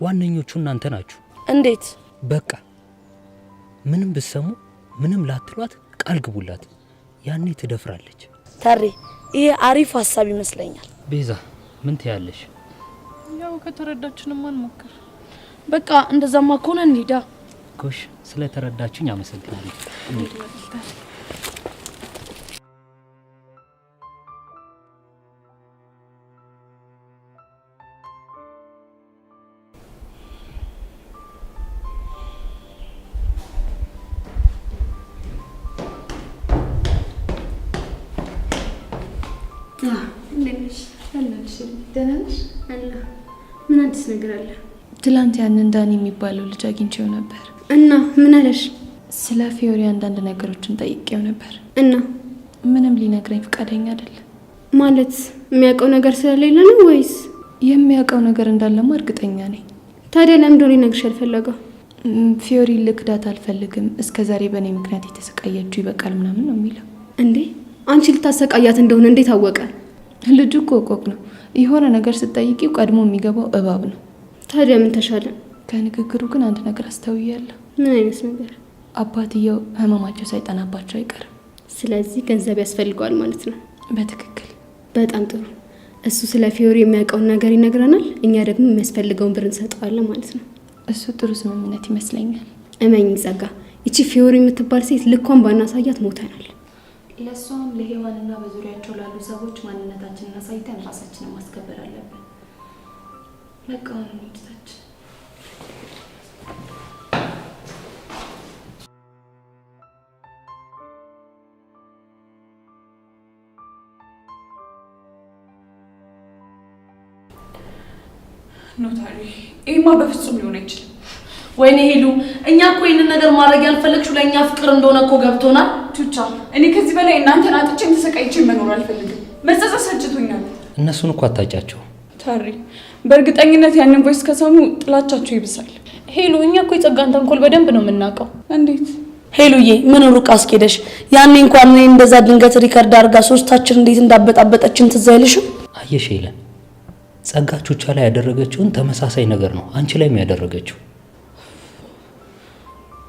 ዋነኞቹ እናንተ ናችሁ። እንዴት? በቃ ምንም ብትሰሙ ምንም ላትሏት ቃል ግቡላት። ያኔ ትደፍራለች። ታሬ ይሄ አሪፍ ሀሳብ ይመስለኛል። ቤዛ ምን ትያለሽ? ያው ከተረዳችንም አንሞክር። በቃ እንደዛማ ከሆነ እንሂዳ። ጎሽ፣ ስለተረዳችሁኝ አመሰግናለሁ። ምን አዲስ ነገር አለ? ትላንት ያንን ዳኒ የሚባለው ልጅ አግኝቼው ነበር። እና ምን አለሽ? ስለ ፊዮሪ አንዳንድ ነገሮችን ጠይቄው ነበር እና ምንም ሊነግረኝ ፈቃደኛ አይደለም። ማለት የሚያውቀው ነገር ስለሌለ ነው ወይስ? የሚያውቀው ነገር እንዳለማ እርግጠኛ ነኝ። ታዲያ ለምን ሊነግርሽ ያልፈለገው? ፊዮሪ ልክዳት አልፈልግም፣ እስከዛሬ በእኔ ምክንያት የተሰቃየችው ይበቃል ምናምን ነው የሚለው። እንዴ አንቺ ልታሰቃያት እንደሆነ እንዴት አወቀ? ልጁ እኮ ቆቅ ነው። የሆነ ነገር ስትጠይቂው ቀድሞ የሚገባው እባብ ነው። ታዲያ ምን ተሻለ? ከንግግሩ ግን አንድ ነገር አስተውያለሁ። ምን አይነት ነገር? አባትየው ህመማቸው ሳይጠናባቸው አይቀርም። ስለዚህ ገንዘብ ያስፈልገዋል ማለት ነው። በትክክል። በጣም ጥሩ። እሱ ስለ ፊዮሪ የሚያውቀውን ነገር ይነግረናል፣ እኛ ደግሞ የሚያስፈልገውን ብር እንሰጠዋለን ማለት ነው። እሱ ጥሩ ስምምነት ይመስለኛል። እመኝ ጸጋ፣ እቺ ፊዮሪ የምትባል ሴት ልኳን ባናሳያት ሞተናል። ለሷም ለሄዋንና በዙሪያቸው ላሉ ሰዎች ማንነታችንን አሳይተን ራሳችንን ማስከበር አለብን። በቃ እንድታች ኖታሪ ይሄማ በፍጹም ሊሆን አይችልም። ወይኔ ሄሉ እኛ እኮ ይሄንን ነገር ማድረግ ያልፈለግሽው ለእኛ ፍቅር እንደሆነ እኮ ገብቶናል። ቹቻ እኔ ከዚህ በላይ እናንተን አጥቼም ተሰቃይቼም መኖር አልፈልግም። መጸጸት ሰልችቶኛል። እነሱን እኮ አታጫቸው ታሪ። በእርግጠኝነት ያንን ቮይስ ከሰሙ ጥላቻቸው ይብሳል። ሄሉ እኛ እኮ የጸጋን ተንኮል በደንብ ነው የምናውቀው። እንዴት ሄሉዬ ምን ሩቅ አስኬደሽ? ያኔ እንኳን እኔ እንደዛ ድንገት ሪከርድ አድርጋ ሶስታችን እንዴት እንዳበጣበጠችን ትዝ አይልሽም? አየሽ ሄለን፣ ጸጋ ቹቻ ላይ ያደረገችውን ተመሳሳይ ነገር ነው አንቺ ላይም ያደረገችው።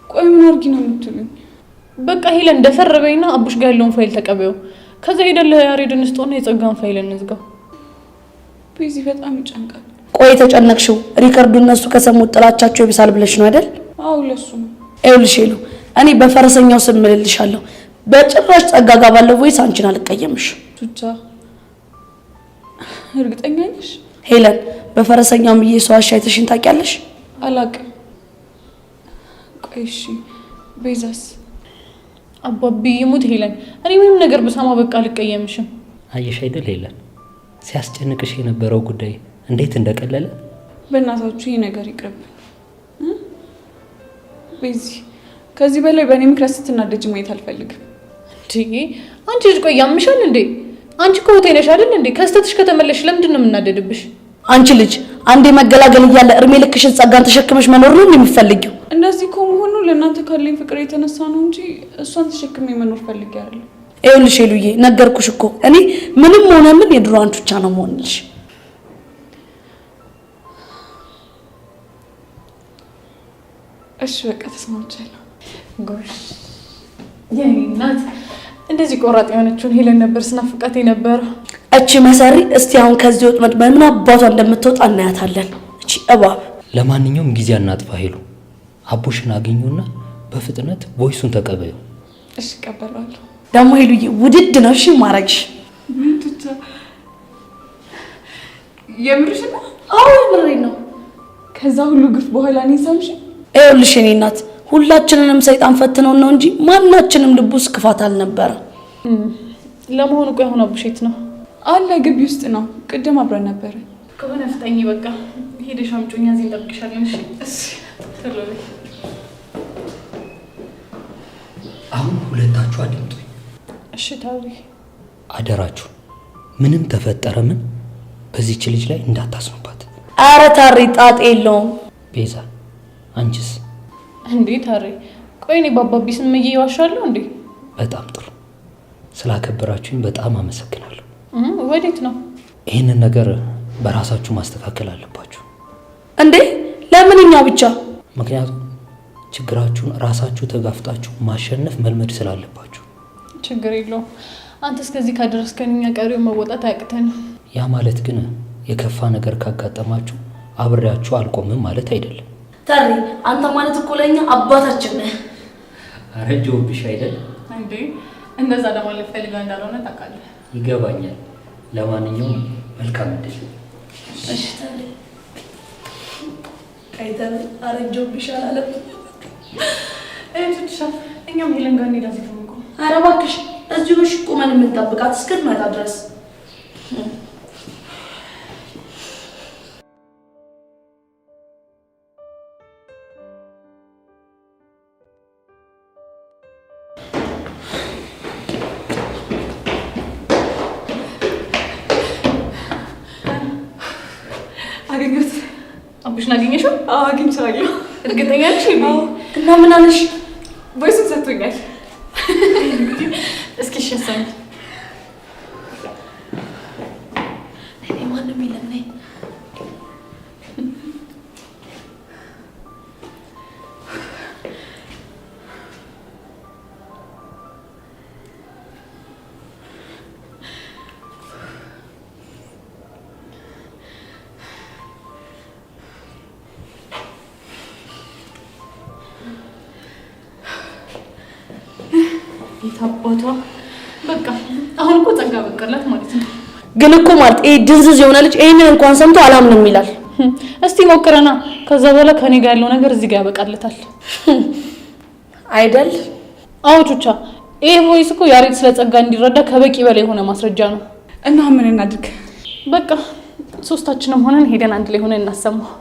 ቆይ ምን አድርጊ ነው የምትሉኝ? በቃ ሄለን እንደፈረበኝና አቡሽ ጋር ያለውን ፋይል ተቀበዩ። ከዛ ሄደን ለያሬድን ስጦና የጸጋን ፋይል እንዝጋው። በዚህ በጣም ይጨንቃል። ቆይ ተጨነቅሽው? ሪከርዱ እነሱ ከሰሙት ጥላቻቸው ይብሳል ብለሽ ነው አይደል? አዎ ለሱ ነው። ይኸውልሽ ሄሉ እኔ በፈረሰኛው ስም እልልሻለሁ። በጭራሽ ጸጋ ጋር ባለው ቮይስ አንቺን አልቀየምሽ። ቹቻ እርግጠኛ ነሽ? ሄለን በፈረሰኛው ብዬ ሰው አሻይተሽን ታውቂያለሽ? አላውቅም። ቆይ እሺ ቤዛስ? አባቢ ይሙት ሄለን እኔ ምንም ነገር በሰማ በቃ አልቀየምሽም። አየሽ አይደል ሄለን፣ ሲያስጨንቅሽ የነበረው ጉዳይ እንዴት እንደቀለለ። በእናታችሁ ይሄ ነገር ይቅርብኝ። በዚህ ከዚህ በላይ በእኔ ምክንያት ስትናደጅ ማየት አልፈልግም። እንዴ አንቺ ልጅ ቆይ ያምሻል እንዴ? አንቺ እኮ እህቴ ነሽ አይደል እንዴ? ከስተትሽ ከተመለሽ ለምንድን ነው የምናደድብሽ? አንቺ ልጅ አንዴ መገላገል እያለ እርሜ ልክሽን ጸጋን ተሸክመሽ መኖር ነው እንደምትፈልጊው? እንደዚህ ከመሆኑ ለእናንተ ካለኝ ፍቅር የተነሳ ነው እንጂ እሷን ተሸክሜ መኖር ፈልጌ አይደለም። ይኸውልሽ ሄሉዬ ነገርኩሽ እኮ እኔ ምንም ሆነ ምን የድሮ አንቺ ብቻ ነው የምሆንልሽ። እሺ በቃ ተስማምቻለሁ። ጎሽ የኔ እናት እንደዚህ ቆራጥ የሆነችውን ሄለን ነበር ስናፍቃት የነበረው። እቺ መሰሪ እስቲ አሁን ከዚህ ወጥመድ ምን አባቷ እንደምትወጣ እናያታለን። እቺ እባብ። ለማንኛውም ጊዜ አናጥፋ ሄሉ፣ አቡሽን አገኙና በፍጥነት ቮይሱን ተቀበዩ። እሺ እቀበላለሁ። ደግሞ ሄሉዬ ውድድ ነው እሺ ማረግሽ። ምን ትቻ የምርሽ ነው? አዎ የምሬ ነው። ከዛ ሁሉ ግፍ በኋላ እኔ ሳምሽ? ይኸውልሽ የኔ እናት ሁላችንንም ሰይጣን ፈትነው ነው እንጂ ማናችንም ልቡ ውስጥ ክፋት አልነበረ። ለመሆኑ ቆይ አሁን አቡሽ የት ነው? አለ ግቢ ውስጥ ነው። ቅድም አብረን ነበር። ከሆነ ፍጠኝ በቃ ሄደሽ አምጪኝ፣ እዚህ እንጠብቅሻለን። እሺ እሺ ቶሎ በይ። አሁን ሁለታችሁ አድምጡኝ። እሺ ታዊ አደራችሁ፣ ምንም ተፈጠረ ምን በዚህች ልጅ ላይ እንዳታስኑባት። ኧረ ታሪ ጣጥ የለውም። ቤዛ አንቺስ? እንዴ ታሪ ቆይ እኔ በአባቢ ስም እየዋሻለሁ እንዴ? በጣም ጥሩ፣ ስላከበራችሁኝ በጣም አመሰግናለሁ። ወዴት ነው? ይህንን ነገር በራሳችሁ ማስተካከል አለባችሁ። እንዴ ለምን እኛ ብቻ? ምክንያቱም ችግራችሁን ራሳችሁ ተጋፍጣችሁ ማሸነፍ መልመድ ስላለባችሁ። ችግር የለውም። አንተ እስከዚህ ካደረስከን እኛ ቀሪውን መወጣት አያቅተንም። ያ ማለት ግን የከፋ ነገር ካጋጠማችሁ አብሬያችሁ አልቆምም ማለት አይደለም። ታሪ አንተ ማለት እኮ ለኛ አባታችን ነህ። አረጀውብሽ አይደል እንዴ? እንደዛ ለማለት ፈልጋ እንዳልሆነ ታውቃለህ። ይገባኛል። ለማንኛውም መልካም እድል። እሺ ታሪ አይተን አረጀውብሽ አላለም። ትንሽ እኛም ሄለን ጋር እንሄዳለን። ኧረ እባክሽ እዚሁ ነው ቁመን የምንጠብቃት እስክትመጣ ድረስ። አገኘሁት። አቡሽን አገኘሽው? አዎ አግኝቼዋለሁ። እርግጠኛ ነሽ? እና ምን አለሽ? ቮይሱን ሰጥቶኛል። እስኪ ሸሰኝ። እኔ ማንም የለም ነኝ። የታባቷ በቃ አሁን እኮ ጸጋ በቀላት ማለት ነው። ግን እኮ ማለት ይሄ ድንዝዝ የሆነ ልጅ ይሄንን እንኳን ሰምቶ አላምንም ይላል። እስቲ ሞክረና ከዛ በኋላ ከኔ ጋር ያለው ነገር እዚህ ጋር ያበቃለታል አይደል? አዎ ቹቻ፣ ይሄ ቮይስ እኮ ያሬድ ስለ ጸጋ እንዲረዳ ከበቂ በላይ የሆነ ማስረጃ ነው። እና ምን እናድርግ? በቃ ሶስታችንም ሆነን ሄደን አንድ ላይ ሆነን እናሰማው።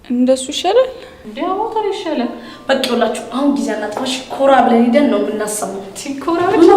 እንደሱ ይሻላል። እንዲያው ታዲያ ይሻላል። በቃ ይኸውላችሁ አሁን ጊዜ አናጥፋሽ፣ ኮራ ብለን ሄደን ነው የምናሰማው። ኮራ ብቻ